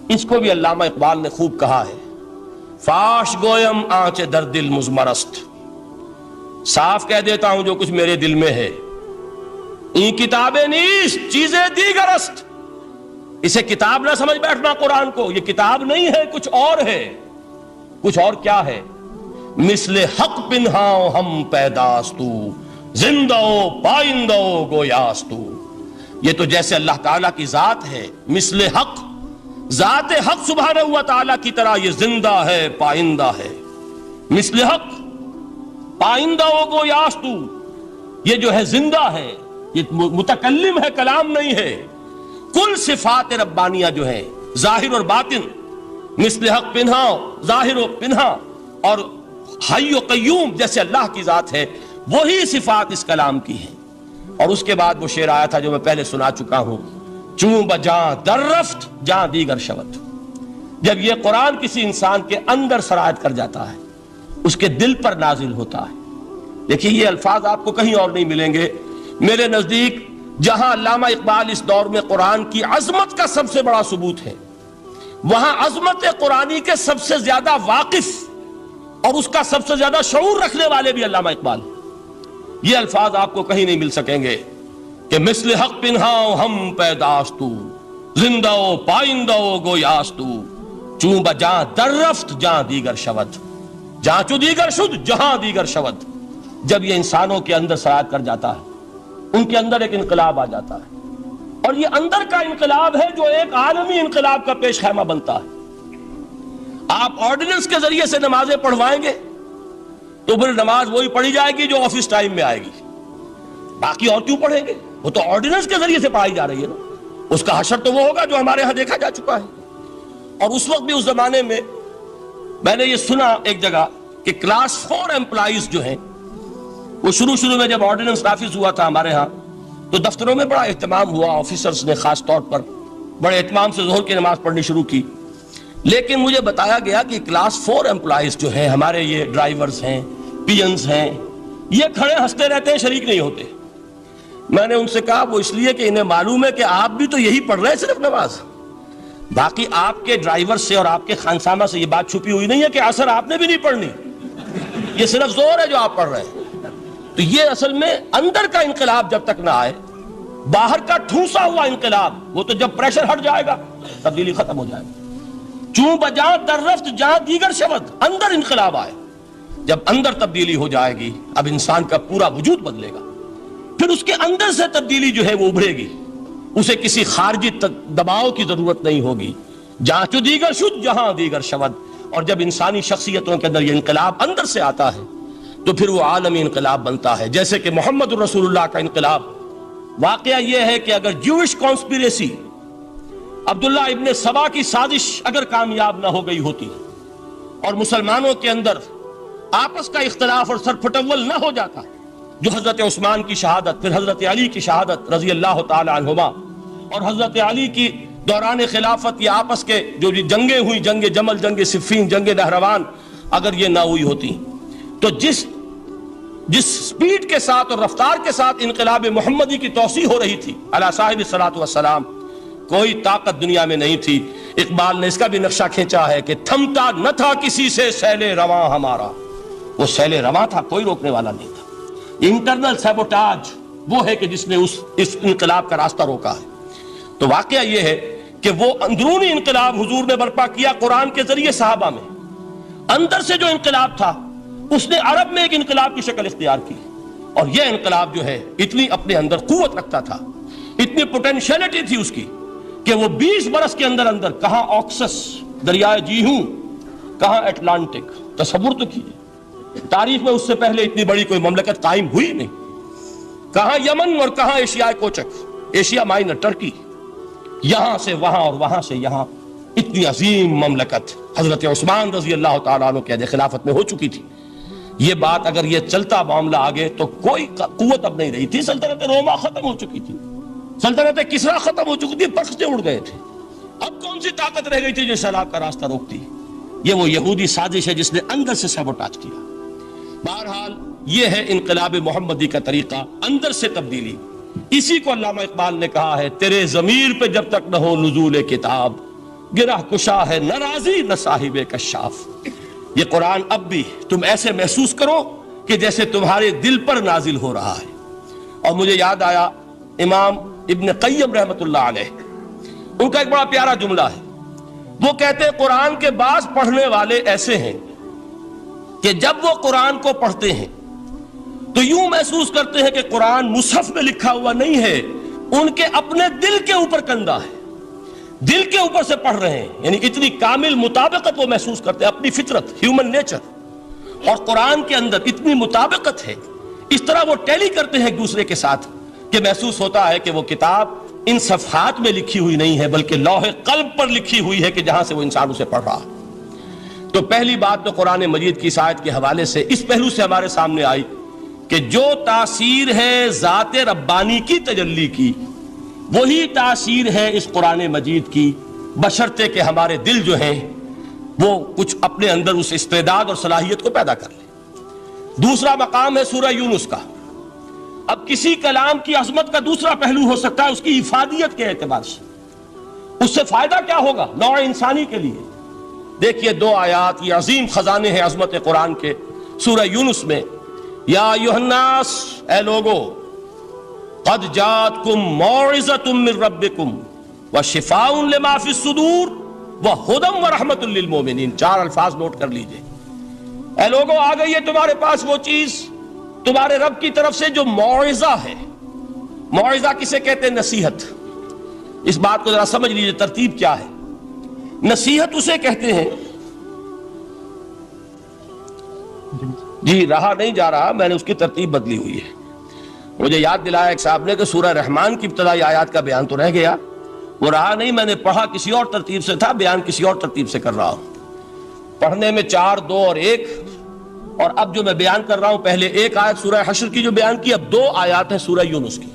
اس کو بھی علامہ اقبال نے خوب کہا ہے، فاش گویم آنچ در دل مزمرست، صاف کہہ دیتا ہوں جو کچھ میرے دل میں ہے، این کتابیں نیست چیزیں دیگر است، اسے کتاب نہ سمجھ بیٹھنا قرآن کو، یہ کتاب نہیں ہے، کچھ اور ہے۔ کچھ اور کیا ہے؟ مثل حق پنہاؤ ہم پیداستو، زندہ پائندہ گویاستو، یہ تو جیسے اللہ تعالیٰ کی ذات ہے، مثل حق، ذات حق سبحانہ و تعالیٰ کی طرح یہ زندہ ہے، پائندہ ہے، مثل حق پائندہ گویاستو، یہ جو ہے زندہ ہے، یہ متکلم ہے، کلام نہیں ہے۔ کل صفات ربانیہ جو ہے ظاہر اور باطن، مثل حق پنہا، ظاہر و پنہا، اور حی و قیوم جیسے اللہ کی ذات ہے، وہی صفات اس کلام کی ہیں۔ اور اس کے بعد وہ شعر آیا تھا جو میں پہلے سنا چکا ہوں، چوں بجاں در رفت جاں دیگر شود، جب یہ قرآن کسی انسان کے اندر سرایت کر جاتا ہے، اس کے دل پر نازل ہوتا ہے۔ دیکھیے یہ الفاظ آپ کو کہیں اور نہیں ملیں گے۔ میرے نزدیک جہاں علامہ اقبال اس دور میں قرآن کی عظمت کا سب سے بڑا ثبوت ہے، وہاں عظمت قرآنی کے سب سے زیادہ واقف اور اس کا سب سے زیادہ شعور رکھنے والے بھی علامہ اقبال۔ یہ الفاظ آپ کو کہیں نہیں مل سکیں گے کہ مثل حق پنہاؤ ہم پیداستو، زندہ و پائندہ گویاستو، چوں بجاں در رفت جہاں دیگر شود، جہاں چو دیگر شد جہاں دیگر شود۔ جب یہ انسانوں کے اندر سرایت کر جاتا ہے، ان کے اندر ایک انقلاب آ جاتا ہے، اور یہ اندر کا انقلاب ہے جو ایک عالمی انقلاب کا پیش خیمہ بنتا ہے۔ آپ آرڈیننس کے ذریعے سے نمازیں پڑھوائیں گے تو پھر نماز وہی پڑھی جائے گی جو آفس ٹائم میں آئے گی، باقی اور کیوں پڑھیں گے؟ وہ تو آرڈیننس کے ذریعے سے پڑھائی جا رہی ہے نا۔ اس کا حشر تو وہ ہوگا جو ہمارے ہاں دیکھا جا چکا ہے۔ اور اس وقت بھی، اس زمانے میں نے یہ سنا ایک جگہ کہ کلاس 4 امپلائیز جو ہیں، وہ شروع میں جب آرڈیننس نافذ ہوا تھا ہمارے ہاں تو دفتروں میں بڑا اہتمام ہوا، آفیسرز نے خاص طور پر بڑے اہتمام سے ظہر کی نماز پڑھنی شروع کی۔ لیکن مجھے بتایا گیا کہ کلاس 4 امپلائیز جو ہیں ہمارے، یہ ڈرائیورز ہیں، پینز ہیں، یہ کھڑے ہنستے رہتے ہیں، شریک نہیں ہوتے۔ میں نے ان سے کہا وہ اس لیے کہ انہیں معلوم ہے کہ آپ بھی تو یہی پڑھ رہے ہیں صرف نماز، باقی آپ کے ڈرائیور سے اور آپ کے خانسامہ سے یہ بات چھپی ہوئی نہیں ہے کہ عصر آپ نے بھی نہیں پڑھنی، یہ صرف زور ہے جو آپ پڑھ رہے ہیں۔ تو یہ اصل میں اندر کا انقلاب جب تک نہ آئے، باہر کا ٹھوسا ہوا انقلاب، وہ تو جب پریشر ہٹ جائے گا تبدیلی ختم ہو جائے گا۔ چوں بجاں در رفت جہاں دیگر شود، اندر انقلاب آئے، جب اندر تبدیلی ہو جائے گی، اب انسان کا پورا وجود بدلے گا، پھر اس کے اندر سے تبدیلی جو ہے وہ ابھرے گی، اسے کسی خارجی دباؤ کی ضرورت نہیں ہوگی۔ جہاں چو دیگر شد جہاں دیگر شود، اور جب انسانی شخصیتوں کے اندر یہ انقلاب اندر سے آتا ہے تو پھر وہ عالمی انقلاب بنتا ہے، جیسے کہ محمد الرسول اللہ کا انقلاب۔ واقعہ یہ ہے کہ اگر جوش کانسپیریسی، عبداللہ ابن سبا کی سازش اگر کامیاب نہ ہو گئی ہوتی اور مسلمانوں کے اندر آپس کا اختلاف اور سرپھٹول نہ ہو جاتا، جو حضرت عثمان کی شہادت، پھر حضرت علی کی شہادت رضی اللہ تعالی عنہما، اور حضرت علی کی دوران خلافت یہ آپس کے جو جنگیں ہوئی، جنگ جمل، جنگ صفین، جنگ نہروان، اگر یہ نہ ہوئی ہوتی تو جس سپیڈ کے ساتھ اور رفتار کے ساتھ انقلاب محمدی کی توسیع ہو رہی تھی علی صاحب الصلاۃ والسلام، کوئی طاقت دنیا میں نہیں تھی۔ اقبال نے اس کا بھی نقشہ کھینچا ہے کہ تھمتا نہ تھا کسی سے سیل رواں ہمارا، وہ سیل رواں تھا، کوئی روکنے والا نہیں تھا۔ انٹرنل سیبوٹاج وہ ہے کہ جس نے اس انقلاب کا راستہ روکا ہے۔ تو واقعہ یہ ہے کہ وہ اندرونی انقلاب حضور نے برپا کیا قرآن کے ذریعے صحابہ میں، اندر سے جو انقلاب تھا اس نے عرب میں ایک انقلاب کی شکل اختیار کی، اور یہ انقلاب جو ہے اتنی اپنے اندر قوت رکھتا تھا، اتنی پوٹینشیلٹی تھی اس کی کہ وہ 20 برس کے اندر کہاں آکسس دریائے جیہوں، کہاں اٹلانٹک، تصور تو کیجیے، تاریخ میں اس سے پہلے اتنی بڑی کوئی مملکت قائم ہوئی نہیں، کہاں یمن اور کہاں ایشیا کوچک، ایشیا مائنر، ٹرکی، یہاں سے وہاں اور وہاں سے یہاں، اتنی عظیم مملکت حضرت عثمان رضی اللہ تعالیٰ عنہ کے خلافت میں ہو چکی تھی۔ یہ بات اگر یہ چلتا معاملہ آگے تو کوئی قوت اب نہیں رہی تھی، سلطنت روما ختم ہو چکی تھی، سلطنت کسرا ختم ہو چکی تھی، پرختے اڑ گئے تھے، اب کون سی طاقت رہ گئی تھی جو سیلاب کا راستہ روکتی؟ یہ وہ یہودی سازش ہے جس نے اندر سے سیبوٹاج کیا۔ بہرحال یہ ہے انقلاب محمدی کا طریقہ، اندر سے تبدیلی۔ اسی کو علامہ اقبال نے کہا ہے، تیرے ضمیر پہ جب تک نہ ہو نزول کتاب، گرہ کشا ہے نہ رازی نہ صاحب کشاف. یہ قرآن اب بھی تم ایسے محسوس کرو کہ جیسے تمہارے دل پر نازل ہو رہا ہے. اور مجھے یاد آیا امام ابن قیم رحمت اللہ علیہ، ان کا ایک بڑا پیارا جملہ ہے. وہ کہتے ہیں قرآن کے بعض پڑھنے والے ایسے ہیں کہ جب وہ قرآن کو پڑھتے ہیں تو یوں محسوس کرتے ہیں کہ قرآن مصحف میں لکھا ہوا نہیں ہے، ان کے اپنے دل کے اوپر کندہ ہے، دل کے اوپر سے پڑھ رہے ہیں. یعنی اتنی کامل مطابقت وہ محسوس کرتے ہیں، اپنی فطرت، ہیومن نیچر اور قرآن کے اندر اتنی مطابقت ہے. اس طرح وہ ٹیلی کرتے ہیں ایک دوسرے کے ساتھ کہ محسوس ہوتا ہے کہ وہ کتاب ان صفحات میں لکھی ہوئی نہیں ہے بلکہ لوح قلب پر لکھی ہوئی ہے کہ جہاں سے وہ انسان اسے پڑھ رہا ہے. تو پہلی بات تو قرآن مجید کی اس آیت کے حوالے سے اس پہلو سے ہمارے سامنے آئی کہ جو تاثیر ہے ذات ربانی کی تجلی کی، وہی تاثیر ہے اس قرآن مجید کی، بشرطے کہ ہمارے دل جو ہیں وہ کچھ اپنے اندر اس استعداد اور صلاحیت کو پیدا کر لیں. دوسرا مقام ہے سورہ یونس کا. اب کسی کلام کی عظمت کا دوسرا پہلو ہو سکتا ہے اس کی افادیت کے اعتبار سے. اس سے فائدہ کیا ہوگا نوع انسانی کے لیے؟ دیکھیے 2 آیات، یہ عظیم خزانے ہیں عظمت قرآن کے. سورہ یونس میں یا ایھا الناس، اے لوگو، قد جاءتکم موعظۃ من ربکم وشفاء لما فی الصدور وہدی ورحمۃ للمؤمنین. 4 الفاظ نوٹ کر لیجئے. اے لوگو، آ گئی ہے تمہارے پاس وہ چیز تمہارے رب کی طرف سے جو موعظہ ہے. موعظہ کسے کہتے ہیں؟ نصیحت. اس بات کو ذرا سمجھ لیجئے ترتیب کیا ہے. نصیحت اسے کہتے ہیں، جی رہا نہیں جا رہا، میں نے اس کی ترتیب بدلی ہوئی ہے. مجھے یاد دلایا ایک صاحب نے کہ سورہ رحمان کی ابتدائی آیات کا بیان تو رہ گیا، وہ رہا نہیں، میں نے پڑھا کسی اور ترتیب سے تھا، بیان کسی اور ترتیب سے کر رہا ہوں. پڑھنے میں 4، 2 اور 1، اور اب جو میں بیان کر رہا ہوں پہلے 1 آیت سورہ حشر کی جو بیان کی، اب 2 آیات ہیں سورہ یونس کی.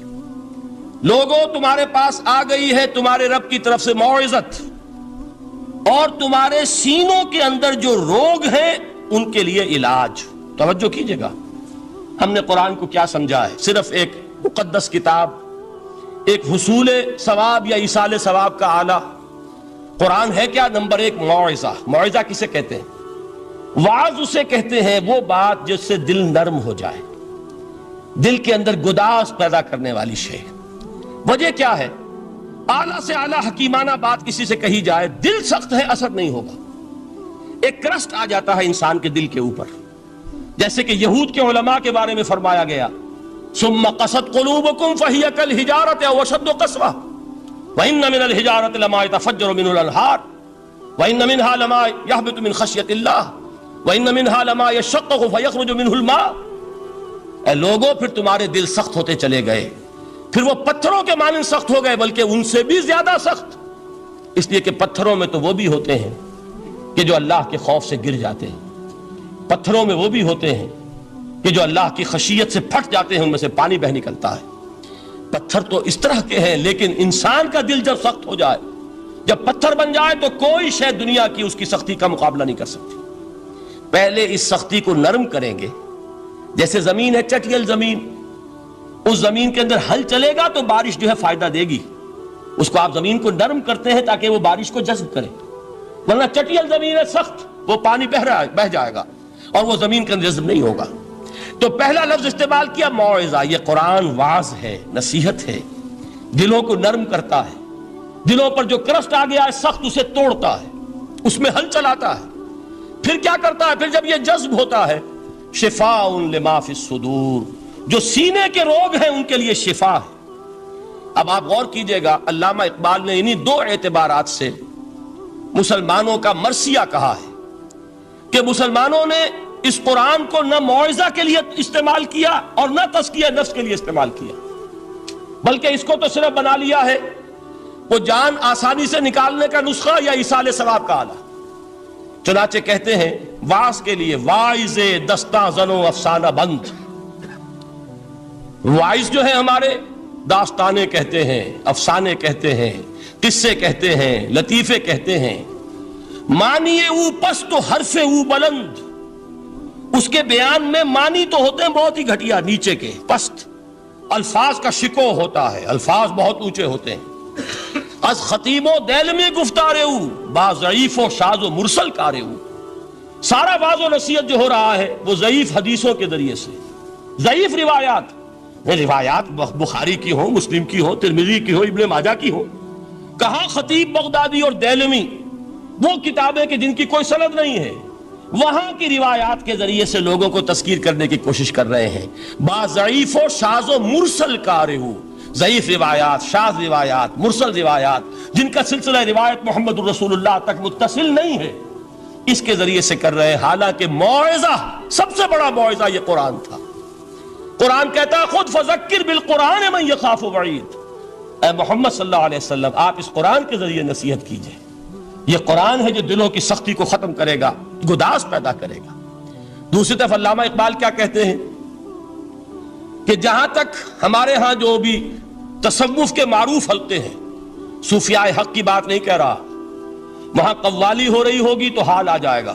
لوگوں، تمہارے پاس آ گئی ہے تمہارے رب کی طرف سے موعظت، اور تمہارے سینوں کے اندر جو روگ ہیں ان کے لیے علاج. توجہ کیجئے گا، ہم نے قرآن کو کیا سمجھا ہے؟ صرف ایک مقدس کتاب، ایک حصول ثواب یا ایصال ثواب کا آلہ. قرآن ہے کیا؟ نمبر 1 موعظہ. موعظہ کسے کہتے ہیں؟ وعظ اسے کہتے ہیں وہ بات جس سے دل نرم ہو جائے، دل کے اندر گداز پیدا کرنے والی شے. وجہ کیا ہے؟ اعلیٰ سے اعلیٰ حکیمانہ بات کسی سے کہی جائے، دل سخت ہے، اثر نہیں ہوگا. ایک کرسٹ آ جاتا ہے انسان کے دل کے اوپر، جیسے کہ یہود کے علماء کے بارے میں فرمایا گیا ثم قست قلوبکم فہی کالحجارۃ او اشد قسوۃ وان من الحجارۃ لما يتفجر منه الانہار وان منها لما يهبط من خشیۃ اللہ وان منها لما يشقق فيخرج منه الماء. اے لوگوں، پھر تمہارے دل سخت ہوتے چلے گئے، پھر وہ پتھروں کے مانند سخت ہو گئے، بلکہ ان سے بھی زیادہ سخت، اس لیے کہ پتھروں میں تو وہ بھی ہوتے ہیں کہ جو اللہ کے خوف سے گر جاتے ہیں، پتھروں میں وہ بھی ہوتے ہیں کہ جو اللہ کی خشیت سے پھٹ جاتے ہیں، ان میں سے پانی بہ نکلتا ہے. پتھر تو اس طرح کے ہیں، لیکن انسان کا دل جب سخت ہو جائے، جب پتھر بن جائے، تو کوئی شے دنیا کی اس کی سختی کا مقابلہ نہیں کر سکتی. پہلے اس سختی کو نرم کریں گے، جیسے زمین ہے چٹیل زمین، اس زمین کے اندر ہل چلے گا تو بارش جو ہے فائدہ دے گی. اس کو آپ زمین کو نرم کرتے ہیں تاکہ وہ بارش کو جذب کرے، ورنہ چٹیل زمین ہے سخت، وہ پانی بہ جائے گا اور وہ زمین کے اندر جذب نہیں ہوگا. تو پہلا لفظ استعمال کیا موعظہ. یہ قرآن واعظ ہے، نصیحت ہے، دلوں کو نرم کرتا ہے. دلوں پر جو کرسٹ آ گیا ہے سخت، اسے توڑتا ہے، اس میں ہل چلاتا ہے. پھر کیا کرتا ہے؟ پھر جب یہ جذب ہوتا ہے، شفاء لما فی الصدور، جو سینے کے روگ ہیں ان کے لیے شفا ہے. اب آپ غور کیجئے گا، علامہ اقبال نے انہی 2 اعتبارات سے مسلمانوں کا مرثیہ کہا ہے کہ مسلمانوں نے اس قرآن کو نہ موعظہ کے لیے استعمال کیا اور نہ تزکیہ نفس کے لیے استعمال کیا، بلکہ اس کو تو صرف بنا لیا ہے وہ جان آسانی سے نکالنے کا نسخہ یا ایصال ثواب کا آلہ. چنانچہ کہتے ہیں واعظ کے لیے واعظ دستاں زنو افسانہ بند. واعظ جو ہے ہمارے داستانے کہتے ہیں، افسانے کہتے ہیں، قصے کہتے ہیں، لطیفے کہتے ہیں. معنی او پست و حرف او بلند، اس کے بیان میں معنی تو ہوتے ہیں بہت ہی گھٹیا، نیچے کے، پست. الفاظ کا شکو ہوتا ہے، الفاظ بہت اونچے ہوتے ہیں. از خطیب و دیلمی گفتارے ہوں با ضعیف و شاذ و مرسل کارے ہوں. سارا واعظ و نصیحت جو ہو رہا ہے وہ ضعیف حدیثوں کے ذریعے سے، ضعیف روایات بخاری کی ہو، مسلم کی ہو، ترمذی کی ہو، ابن ماجہ کی ہو. کہاں خطیب بغدادی اور دیلمی وہ کتابیں کہ جن کی کوئی سند نہیں ہے، وہاں کی روایات کے ذریعے سے لوگوں کو تذکیر کرنے کی کوشش کر رہے ہیں. با ضعیف و شاذ و مرسل کارے ہوں، ضعیف روایات، شاذ روایات، مرسل روایات جن کا سلسلہ روایت محمد الرسول اللہ تک متصل نہیں ہے، اس کے ذریعے سے کر رہے ہیں. حالانکہ موعظہ، سب سے بڑا موعظہ یہ قرآن تھا. قرآن کہتا ہے خود فذکر بالقرآن من یخاف وعید. اے محمد صلی اللہ علیہ وسلم آپ اس قرآن کے ذریعے نصیحت کیجئے. یہ قرآن ہے جو دلوں کی سختی کو ختم کرے گا، گداز پیدا کرے گا. دوسری طرف علامہ اقبال کیا کہتے ہیں کہ جہاں تک ہمارے ہاں جو بھی تصوف کے معروف حلقے ہیں، صوفیاء حق کی بات نہیں کہہ رہا، وہاں قوالی ہو رہی ہوگی تو حال آ جائے گا.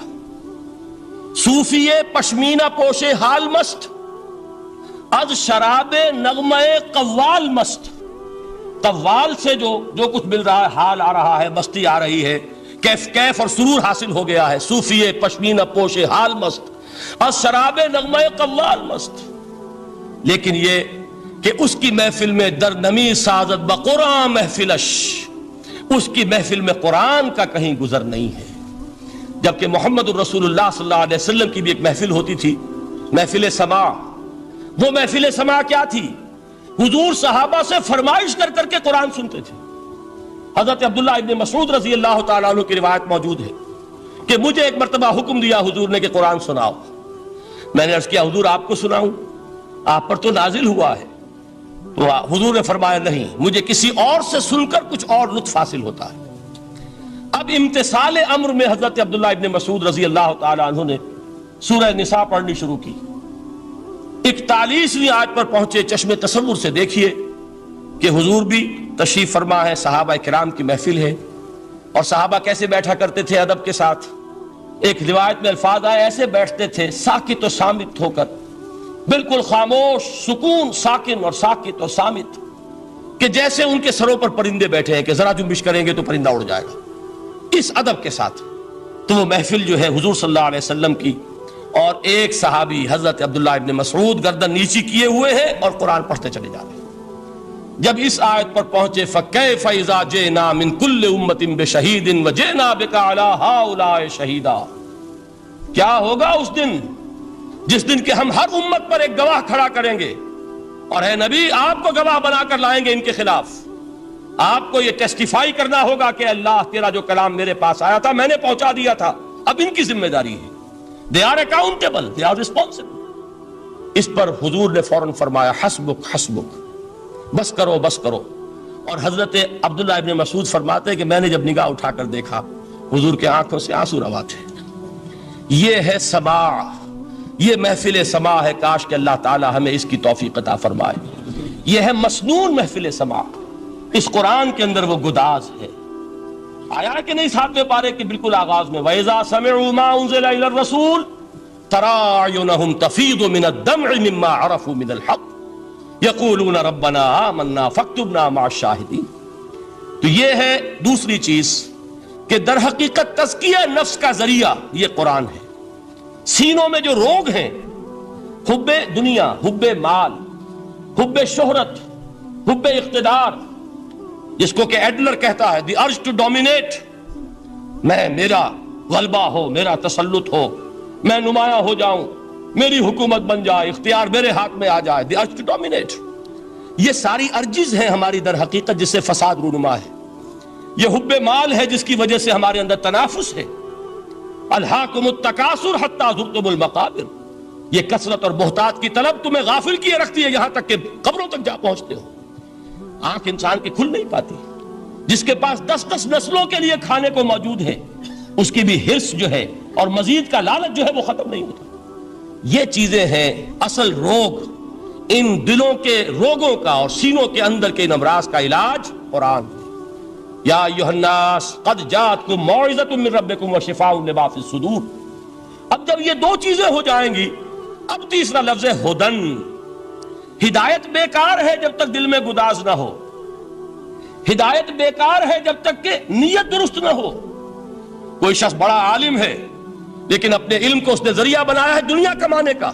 صوفی پشمینہ پوشے حال مست، از شراب نغمہ قوال مست. قوال سے جو کچھ مل رہا ہے، حال آ رہا ہے، مستی آ رہی ہے، کیف اور سرور حاصل ہو گیا ہے. صوفی پشمینہ پوشے حال مست، از شراب نغمہ قوال مست. لیکن یہ کہ اس کی محفل میں در نمی سازت بقرآن محفلش، اس کی محفل میں قرآن کا کہیں گزر نہیں ہے. جبکہ محمد الرسول اللہ صلی اللہ علیہ وسلم کی بھی ایک محفل ہوتی تھی، محفل سماع. وہ محفل سماع کیا تھی؟ حضور صحابہ سے فرمائش کر کر کے قرآن سنتے تھے. حضرت عبداللہ ابن مسعود رضی اللہ تعالیٰ عنہ کی روایت موجود ہے کہ مجھے ایک مرتبہ حکم دیا حضور نے کہ قرآن سناؤ. میں نے عرض کیا حضور آپ کو سناؤں؟ آپ پر تو نازل ہوا ہے. تو حضور نے فرمایا نہیں، مجھے کسی اور سے سن کر کچھ اور لطف حاصل ہوتا ہے. اب امتثال امر میں حضرت عبداللہ ابن مسعود رضی اللہ تعالیٰ عنہ نے سورہ نساء پڑھنی شروع کی. 41ویں آیت پر پہنچے. چشم تصور سے دیکھیے کہ حضور بھی تشریف فرما ہے، صحابہ کرام کی محفل ہے، اور صحابہ کیسے بیٹھا کرتے تھے ادب کے ساتھ. ایک روایت میں الفاظ آئے ایسے بیٹھتے تھے ساکت و صامت ہو کر، بالکل خاموش، سکون، ساکن اور ساکت اور صامت، کہ جیسے ان کے سروں پر پرندے بیٹھے ہیں کہ ذرا جنبش کریں گے تو پرندہ اڑ جائے گا، اس ادب کے ساتھ. تو وہ محفل جو ہے حضور صلی اللہ علیہ وسلم کی، اور ایک صحابی حضرت عبداللہ ابن مسعود گردن نیچی کیے ہوئے ہیں اور قرآن پڑھتے چلے جا رہے ہیں. جب اس آیت پر پہنچے فَكَيْفَ إِذَا جِئْنَا مِن كُلِّ أُمَّةٍ بِشَهِيدٍ وَجِئْنَا بِكَ عَلَىٰ هَٰؤُلَاءِ شَهِيدًا. کیا ہوگا اس دن جس دن کہ ہم ہر امت پر ایک گواہ کھڑا کریں گے، اور اے نبی آپ کو گواہ بنا کر لائیں گے ان کے خلاف. آپ کو یہ ٹیسٹیفائی کرنا ہوگا کہ اللہ تیرا جو کلام میرے پاس آیا تھا میں نے پہنچا دیا تھا، اب ان کی ذمہ داری ہے. They are accountable, they are responsible. اس پر حضور نے فوراً فرمایا حسبک حسبک، بس کرو بس کرو. اور حضرت عبداللہ ابن مسعود فرماتے ہیں کہ میں نے جب نگاہ اٹھا کر دیکھا حضور کے آنکھوں سے آنسو روا تھے. یہ ہے سماع، یہ محفل سماع ہے. کاش کہ اللہ تعالی ہمیں اس کی توفیق عطا فرمائے. یہ ہے مسنون محفل سماع. اس قرآن کے اندر وہ گداز ہے. آیا کہ نہیں 7ویں پارے کے بالکل آغاز میں وَإِذَا سَمِعُوا مَا أُنزِلَ إِلَى الرَّسُولِ تَرَىٰ أَعْيُنَهُمْ تَفِيضُ مِنَ الدَّمْعِ مِمَّا عَرَفُوا مِنَ الْحَقِّ يَقُولُونَ رَبَّنَا آمَنَّا فَاكْتُبْنَا مَعَ الشَّاهِدِينَ. تو یہ ہے دوسری چیز کہ در حقیقت تزکیہ نفس کا ذریعہ یہ قرآن ہے. سینوں میں جو روگ ہیں، حب دنیا، حب مال، حب شہرت، حب اقتدار، جس کو کہ ایڈلر کہتا ہے دی ارج ٹو ڈومینیٹ، میرا غلبہ ہو، میرا تسلط ہو، میں نمایاں ہو جاؤں، میری حکومت بن جائے، اختیار میرے ہاتھ میں آ جائے، دی ارج ٹو ڈومینیٹ. یہ ساری ارجز ہیں ہماری در حقیقت جس سے فساد رونما ہے. یہ حب مال ہے جس کی وجہ سے ہمارے اندر تنافس ہے. الہاکم التکاثر حتی زرتم المقابر. یہ کثرت اور بہتات کی طلب تمہیں غافل کیے رکھتی ہے یہاں تک کہ قبروں تک جا پہنچتے ہو. آنکھ انسان کی کھل نہیں پاتی. جس کے پاس 10 نسلوں کے لیے کھانے کو موجود ہے اس کی بھی حرص جو ہے اور مزید کا لالچ جو ہے وہ ختم نہیں ہوتا. یہ چیزیں ہیں اصل روگ. ان دلوں کے روگوں کا اور سینوں کے اندر کے ان امراض کا علاج قرآن. یا ایھا الناس قد جاءتکم موعظۃ من ربکم وشفاء لما فی الصدور. اب جب یہ دو چیزیں ہو جائیں گی اب تیسرا لفظ ہے ہدن. ہدایت بیکار ہے جب تک دل میں گداز نہ ہو. ہدایت بیکار ہے جب تک کہ نیت درست نہ ہو. کوئی شخص بڑا عالم ہے لیکن اپنے علم کو اس نے ذریعہ بنایا ہے دنیا کمانے کا،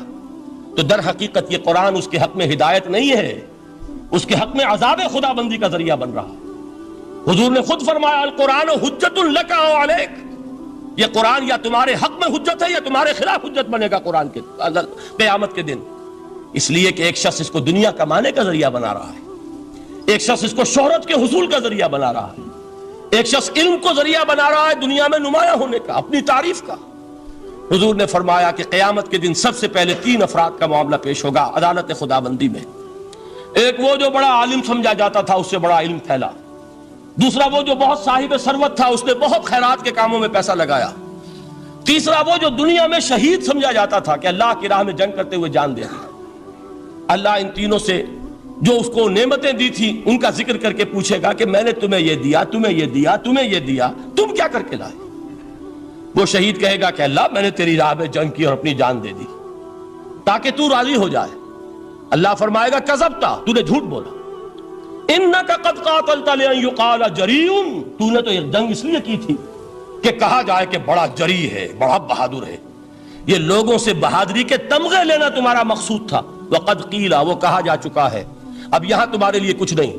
تو در حقیقت یہ قرآن اس کے حق میں ہدایت نہیں ہے، اس کے حق میں عذاب خدا بندی کا ذریعہ بن رہا. حضور نے خود فرمایا القرآن حجت لک او علیک، یہ قرآن یا تمہارے حق میں حجت ہے یا تمہارے خلاف حجت بنے گا قرآن کے قیامت کے دن. اس لیے کہ ایک شخص اس کو دنیا کمانے کا ذریعہ بنا رہا ہے، ایک شخص اس کو شہرت کے حصول کا ذریعہ بنا رہا ہے، ایک شخص علم کو ذریعہ بنا رہا ہے دنیا میں نمایاں ہونے کا، اپنی تعریف کا. حضور نے فرمایا کہ قیامت کے دن سب سے پہلے 3 افراد کا معاملہ پیش ہوگا عدالت خدا بندی میں. ایک وہ جو بڑا عالم سمجھا جاتا تھا، اس سے بڑا علم پھیلا. دوسرا وہ جو بہت صاحب ثروت تھا، اس نے بہت خیرات کے کاموں میں پیسہ لگایا. تیسرا وہ جو دنیا میں شہید سمجھا جاتا تھا کہ اللہ کی راہ میں جنگ کرتے ہوئے جان دیا. اللہ ان تینوں سے جو اس کو نعمتیں دی تھی ان کا ذکر کر کے پوچھے گا کہ میں نے تمہیں یہ دیا، تمہیں یہ دیا، تمہیں یہ دیا، تم کیا کر کے لائے؟ وہ شہید کہے گا کہ اللہ میں نے تیری راہ میں جنگ کی اور اپنی جان دے دی تاکہ تو راضی ہو جائے. اللہ فرمائے گا کذبتا، تو نے جھوٹ بولا. انک قد قاتلت لئن یقال جریء، تو نے تو یہ جنگ اس لیے کی تھی کہ کہا جائے کہ بڑا جری ہے، بڑا بہادر ہے. یہ لوگوں سے بہادری کے تمغے لینا تمہارا مقصود تھا. وقد قیل، وہ کہا جا چکا ہے، اب یہاں تمہارے لیے کچھ نہیں.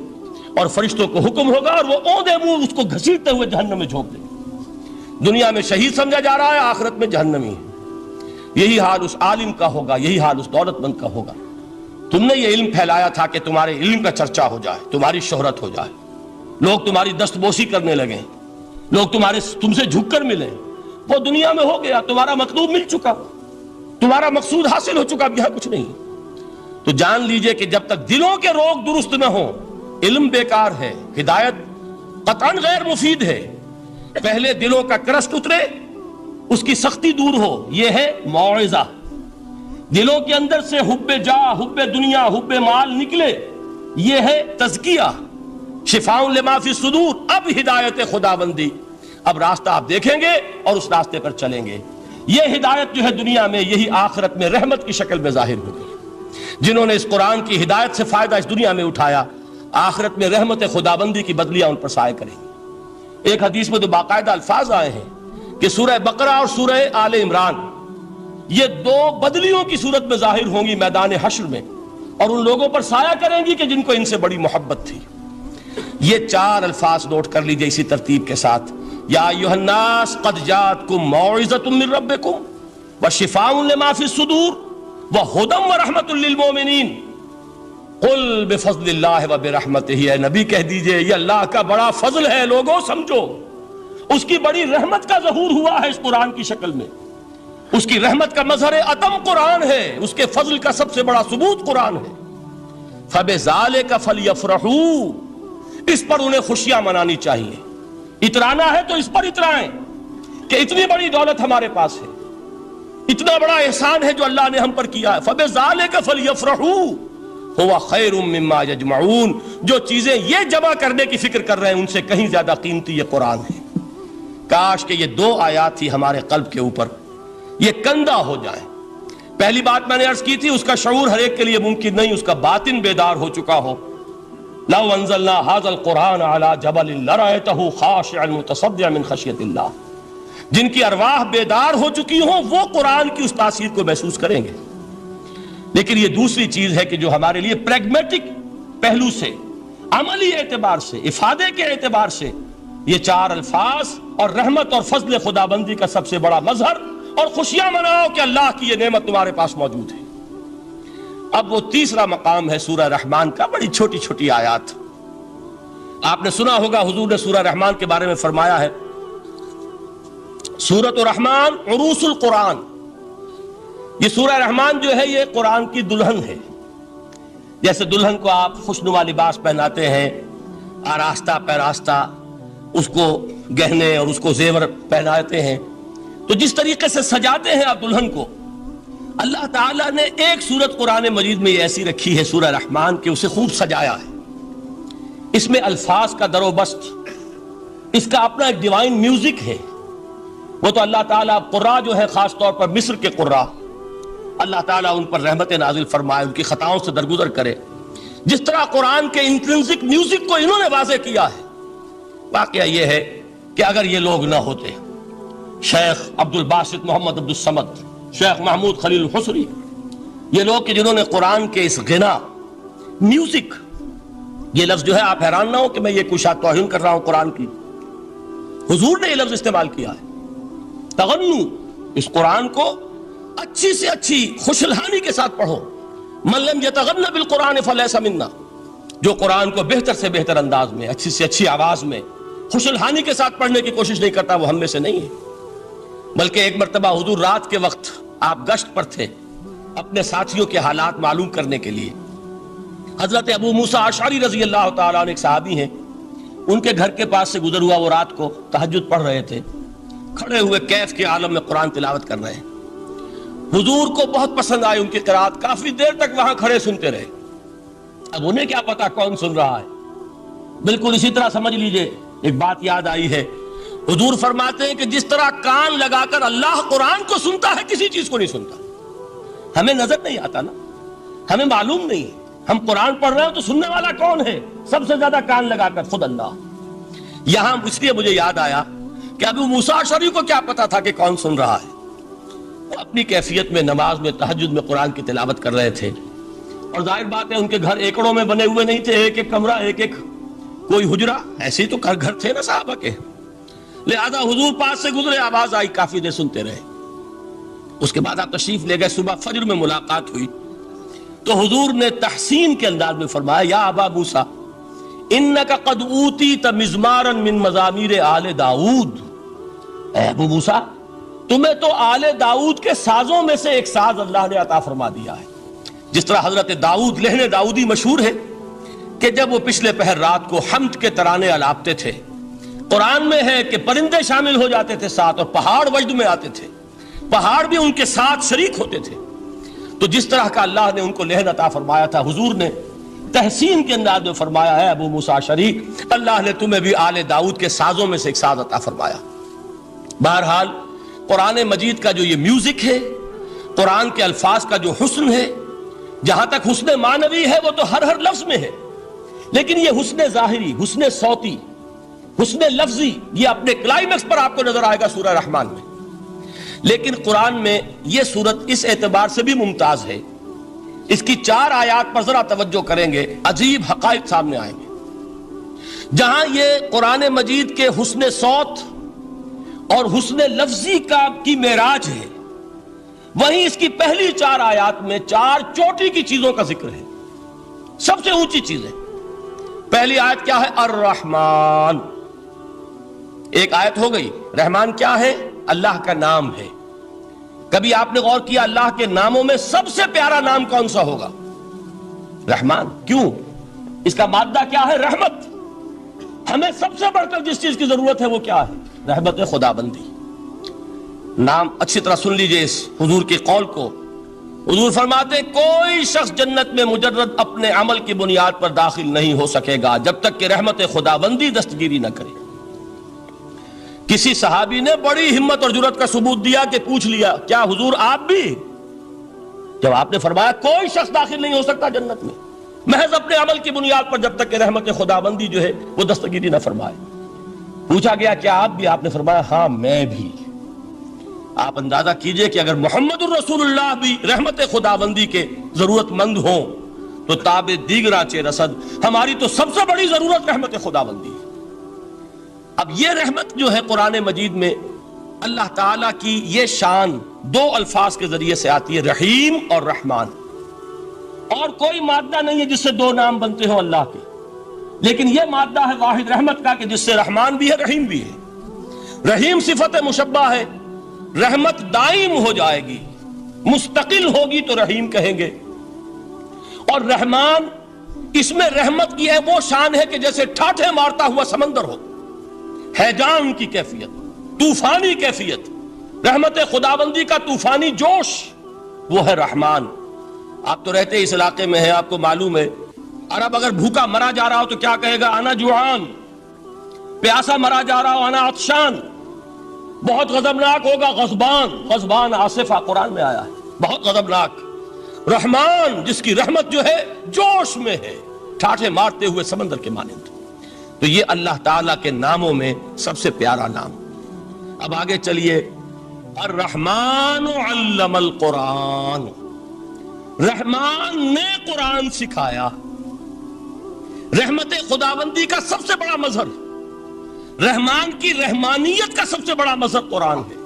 اور فرشتوں کو حکم ہوگا اور وہ اوندے منہ اس کو گھسیٹتے ہوئے جہنم میں جھونک دیں گے. دنیا میں شہید سمجھا جا رہا ہے، آخرت میں جہنمی ہے. یہی حال اس عالم کا ہوگا، یہی حال اس دولت مند کا ہوگا. تم نے یہ علم پھیلایا تھا کہ تمہارے علم کا چرچا ہو جائے، تمہاری شہرت ہو جائے، لوگ تمہاری دستبوسی کرنے لگیں، لوگ تم سے جھک کر ملیں. وہ دنیا میں ہو گیا، تمہارا مطلوب مل چکا، تمہارا مقصود حاصل ہو چکا، اب یہاں کچھ نہیں. تو جان لیجئے کہ جب تک دلوں کے روگ درست نہ ہوں، علم بیکار ہے، ہدایت قطعاً غیر مفید ہے. پہلے دلوں کا کرسٹ اترے، اس کی سختی دور ہو، یہ ہے موعظہ. دلوں کے اندر سے حب جاہ، حب دنیا، حب مال نکلے، یہ ہے تزکیہ. شفاء لما فی الصدور، اب ہدایت خدا بندی، اب راستہ آپ دیکھیں گے اور اس راستے پر چلیں گے. یہ ہدایت جو ہے دنیا میں، یہی آخرت میں رحمت کی شکل میں ظاہر ہوگی. جنہوں نے اس قرآن کی ہدایت سے فائدہ اس دنیا میں اٹھایا، آخرت میں رحمت خدا بندی کی بدلیاں ان پر سایہ کریں گی. ایک حدیث میں تو باقاعدہ الفاظ آئے ہیں کہ سورہ بقرہ اور سورہ آل عمران یہ 2 بدلیوں کی صورت میں ظاہر ہوں گی میدان حشر میں، اور ان لوگوں پر سایہ کریں گی کہ جن کو ان سے بڑی محبت تھی. یہ 4 الفاظ نوٹ کر لیجئے اسی ترتیب کے ساتھ. یا ایھا الناس قد جاءتکم موعظۃ من ربکم وشفاء لما فی الصدور وہدی ورحمۃ للمؤمنین قل بفضل اللہ وبرحمتہ. اے نبی کہہ دیجئے یہ اللہ کا بڑا فضل ہے، لوگوں سمجھو. اس کی بڑی رحمت کا ظہور ہوا ہے اس قرآن کی شکل میں. اس کی رحمت کا مظہر عدم قرآن ہے، اس کے فضل کا سب سے بڑا ثبوت قرآن ہے. فبذالک فلیفرحوا، اس پر انہیں خوشیاں منانی چاہیے. اترانا ہے تو اس پر اترائیں کہ اتنی بڑی دولت ہمارے پاس ہے، اتنا بڑا احسان ہے جو اللہ نے ہم پر کیا ہے. فبذالک فلیفرحوا هو خیر مما یجمعون، جو چیزیں یہ جمع کرنے کی فکر کر رہے ہیں ان سے کہیں زیادہ قیمتی یہ قرآن ہے. کاش کہ یہ 2 آیات ہی ہمارے قلب کے اوپر یہ کندہ ہو جائیں. پہلی بات میں نے عرض کی تھی، اس کا شعور ہر ایک کے لیے ممکن نہیں، اس کا باطن بیدار ہو چکا ہو. لو انزلنا هذا القرآن على جبل لرأيته خاشعا متصدعا من خشیۃ اللہ. جن کی ارواح بیدار ہو چکی ہوں وہ قرآن کی اس تاثیر کو محسوس کریں گے. لیکن یہ دوسری چیز ہے کہ جو ہمارے لیے پریگمیٹک پہلو سے، عملی اعتبار سے، افادے کے اعتبار سے یہ 4 الفاظ اور رحمت اور فضل خدا بندی کا سب سے بڑا مظہر، اور خوشیاں مناؤ کہ اللہ کی یہ نعمت تمہارے پاس موجود ہے. اب وہ تیسرا مقام ہے سورہ رحمان کا، بڑی چھوٹی چھوٹی آیات. آپ نے سنا ہوگا حضور نے سورہ رحمان کے بارے میں فرمایا ہے سورۃ الرحمان عروس القرآن. یہ سورہ رحمان جو ہے یہ قرآن کی دلہن ہے. جیسے دلہن کو آپ خوشنما لباس پہناتے ہیں، آراستہ پیراستہ اس کو گہنے اور اس کو زیور پہناتے ہیں، تو جس طریقے سے سجاتے ہیں آپ دلہن کو، اللہ تعالیٰ نے ایک سورت قرآن مجید میں یہ ایسی رکھی ہے سورہ رحمان کہ اسے خوب سجایا ہے. اس میں الفاظ کا در و بست، اس کا اپنا ایک ڈیوائن میوزک ہے. وہ تو اللہ تعالیٰ قراء جو ہے، خاص طور پر مصر کے قراء، اللہ تعالیٰ ان پر رحمت نازل فرمائے، ان کی خطاؤں سے درگزر کرے. جس طرح قرآن کے انٹرنسک میوزک کو انہوں نے واضح کیا ہے، واقعہ یہ ہے کہ اگر یہ لوگ نہ ہوتے، شیخ عبد الباسط محمد عبد الصمد، شیخ محمود خلیل الحصری، یہ لوگ کہ جنہوں نے قرآن کے اس غنا، میوزک، یہ لفظ جو ہے آپ حیران نہ ہو کہ میں یہ کوئی شاید توہین کر رہا ہوں قرآن کی، حضور نے یہ لفظ استعمال کیا ہے، تغنو، اس قرآن کو اچھی سے اچھی خوشلحانی کے ساتھ پڑھو، من لم یتغن بالقرآن فلیس منا، جو قرآن کو بہتر سے بہتر انداز میں، اچھی سے اچھی آواز میں، خوشلحانی کے ساتھ پڑھنے کی کوشش نہیں کرتا، وہ ہم میں سے نہیں ہے۔ بلکہ ایک مرتبہ حضور رات کے وقت آپ گشت پر تھے اپنے ساتھیوں کے حالات معلوم کرنے کے لیے، حضرت ابو موسیٰ اشعری رضی اللہ تعالیٰ عنہ ایک صحابی ہیں، ان کے گھر کے پاس سے گزر ہوا، وہ رات کو تہجد پڑھ رہے تھے، کھڑے ہوئے کیف کے عالم میں قرآن تلاوت کر رہے ہیں، حضور کو بہت پسند آئی ان کی قرات، کافی دیر تک وہاں کھڑے سنتے رہے۔ اب انہیں کیا پتا کون سن رہا ہے، بالکل اسی طرح سمجھ لیجئے ایک بات یاد آئی ہے، حضور فرماتے ہیں کہ جس طرح کان لگا کر اللہ قرآن کو سنتا ہے کسی چیز کو نہیں سنتا، ہمیں نظر نہیں آتا نا، ہمیں معلوم نہیں، ہم قرآن پڑھ رہے ہیں تو سننے والا کون ہے؟ سب سے زیادہ کان لگا کر خود اللہ۔ یہاں اس لیے مجھے یاد آیا کہ ابو موسیٰ اشعری کو کیا پتا تھا کہ کون سن رہا ہے، وہ اپنی کیفیت میں نماز میں تہجد میں قرآن کی تلاوت کر رہے تھے، اور ظاہر بات ہے ان کے گھر ایکڑوں میں بنے ہوئے نہیں تھے، ایک ایک کمرہ، ایک ایک کوئی حجرہ، ایسے ہی تو گھر تھے نا صحابہ کے، لہذا حضور پاس سے گزرے، آواز آئی، کافی دیر سنتے رہے، اس کے بعد آپ تشریف لے گئے، صبح فجر میں ملاقات ہوئی تو حضور نے تحسین کے انداز میں فرمایا، یا ابا موسیٰ انک قد اوتیت مزمارا من مزامیر آل داؤد، اے ابو موسیٰ تمہیں تو آل داؤد کے سازوں میں سے ایک ساز اللہ نے عطا فرما دیا ہے۔ جس طرح حضرت داؤد، لہن داؤدی مشہور ہے کہ جب وہ پچھلے پہر رات کو حمد کے ترانے الاپتے تھے، قرآن میں ہے کہ پرندے شامل ہو جاتے تھے ساتھ، اور پہاڑ وجد میں آتے تھے، پہاڑ بھی ان کے ساتھ شریک ہوتے تھے، تو جس طرح کا اللہ نے ان کو لہن عطا فرمایا تھا، حضور نے تحسین کے انداز میں فرمایا ہے ابو موسیٰ اشعری، اللہ نے تمہیں بھی آل داؤد کے سازوں میں سے ایک ساز عطا فرمایا۔ بہرحال قرآن مجید کا جو یہ میوزک ہے، قرآن کے الفاظ کا جو حسن ہے، جہاں تک حسن معنوی ہے وہ تو ہر لفظ میں ہے، لیکن یہ حسن ظاہری، حسن صوتی، حسن لفظی، یہ اپنے کلائمیکس پر آپ کو نظر آئے گا سورہ رحمان میں۔ لیکن قرآن میں یہ سورت اس اعتبار سے بھی ممتاز ہے، اس کی 4 آیات پر ذرا توجہ کریں گے، عجیب حقائق سامنے آئیں گے۔ جہاں یہ قرآن مجید کے حسن صوت اور حسن لفظی کی معراج ہے، وہیں اس کی پہلی 4 آیات میں 4 چوٹی کی چیزوں کا ذکر ہے، سب سے اونچی چیزیں۔ پہلی آیت کیا ہے؟ الرحمن، ایک آیت ہو گئی۔ رحمان کیا ہے؟ اللہ کا نام ہے۔ کبھی آپ نے غور کیا اللہ کے ناموں میں سب سے پیارا نام کون سا ہوگا؟ رحمان۔ کیوں؟ اس کا مادہ کیا ہے؟ رحمت۔ ہمیں سب سے بڑھ کر جس چیز کی ضرورت ہے وہ کیا ہے؟ رحمت خدا بندی۔ نام اچھی طرح سن لیجئے اس حضور کے قول کو، حضور فرماتے ہیں کوئی شخص جنت میں مجرد اپنے عمل کی بنیاد پر داخل نہیں ہو سکے گا جب تک کہ رحمت خدا بندی دستگیری نہ کرے۔ کسی صحابی نے بڑی ہمت اور جرات کا ثبوت دیا کہ پوچھ لیا، کیا حضور آپ بھی؟ جب آپ نے فرمایا کوئی شخص داخل نہیں ہو سکتا جنت میں محض اپنے عمل کی بنیاد پر جب تک کہ رحمت خدا بندی جو ہے وہ دستگیری نہ فرمائے، پوچھا گیا کیا آپ بھی؟ آپ نے فرمایا ہاں میں بھی۔ آپ اندازہ کیجئے کہ اگر محمد الرسول اللہ بھی رحمت خدا بندی کے ضرورت مند ہوں تو تاب دیگراں چہ رسد، ہماری تو سب سے بڑی ضرورت رحمت خدا بندی ہے۔ اب یہ رحمت جو ہے قرآن مجید میں اللہ تعالیٰ کی یہ شان 2 الفاظ کے ذریعے سے آتی ہے، رحیم اور رحمان، اور کوئی مادہ نہیں ہے جس سے 2 نام بنتے ہوں اللہ کے، لیکن یہ مادہ ہے واحد رحمت کا کہ جس سے رحمان بھی ہے رحیم بھی ہے۔ رحیم صفت مشبہ ہے، رحمت دائم ہو جائے گی، مستقل ہوگی تو رحیم کہیں گے، اور رحمان اس میں رحمت کی ہے وہ شان ہے کہ جیسے ٹھاٹھے مارتا ہوا سمندر ہو، ہیجان کی کیفیت، طوفانی کیفیت، رحمت خداوندی کا طوفانی جوش، وہ ہے رحمان۔ آپ تو رہتے اس علاقے میں ہیں، آپ کو معلوم ہے عرب اگر بھوکا مرا جا رہا ہو تو کیا کہے گا؟ انا جوعان۔ پیاسا مرا جا رہا ہو انا عطشان۔ بہت غضبناک ہوگا غضبان، غضبان آصفہ قرآن میں آیا ہے، بہت غضبناک۔ رحمان جس کی رحمت جو ہے جوش میں ہے، ٹھاٹھے مارتے ہوئے سمندر کے مانند۔ تو یہ اللہ تعالیٰ کے ناموں میں سب سے پیارا نام۔ اب آگے چلیے، الرحمن علم القرآن، رحمان نے قرآن سکھایا۔ رحمت خداوندی کا سب سے بڑا مظہر، رحمان کی رحمانیت کا سب سے بڑا مظہر قرآن ہے۔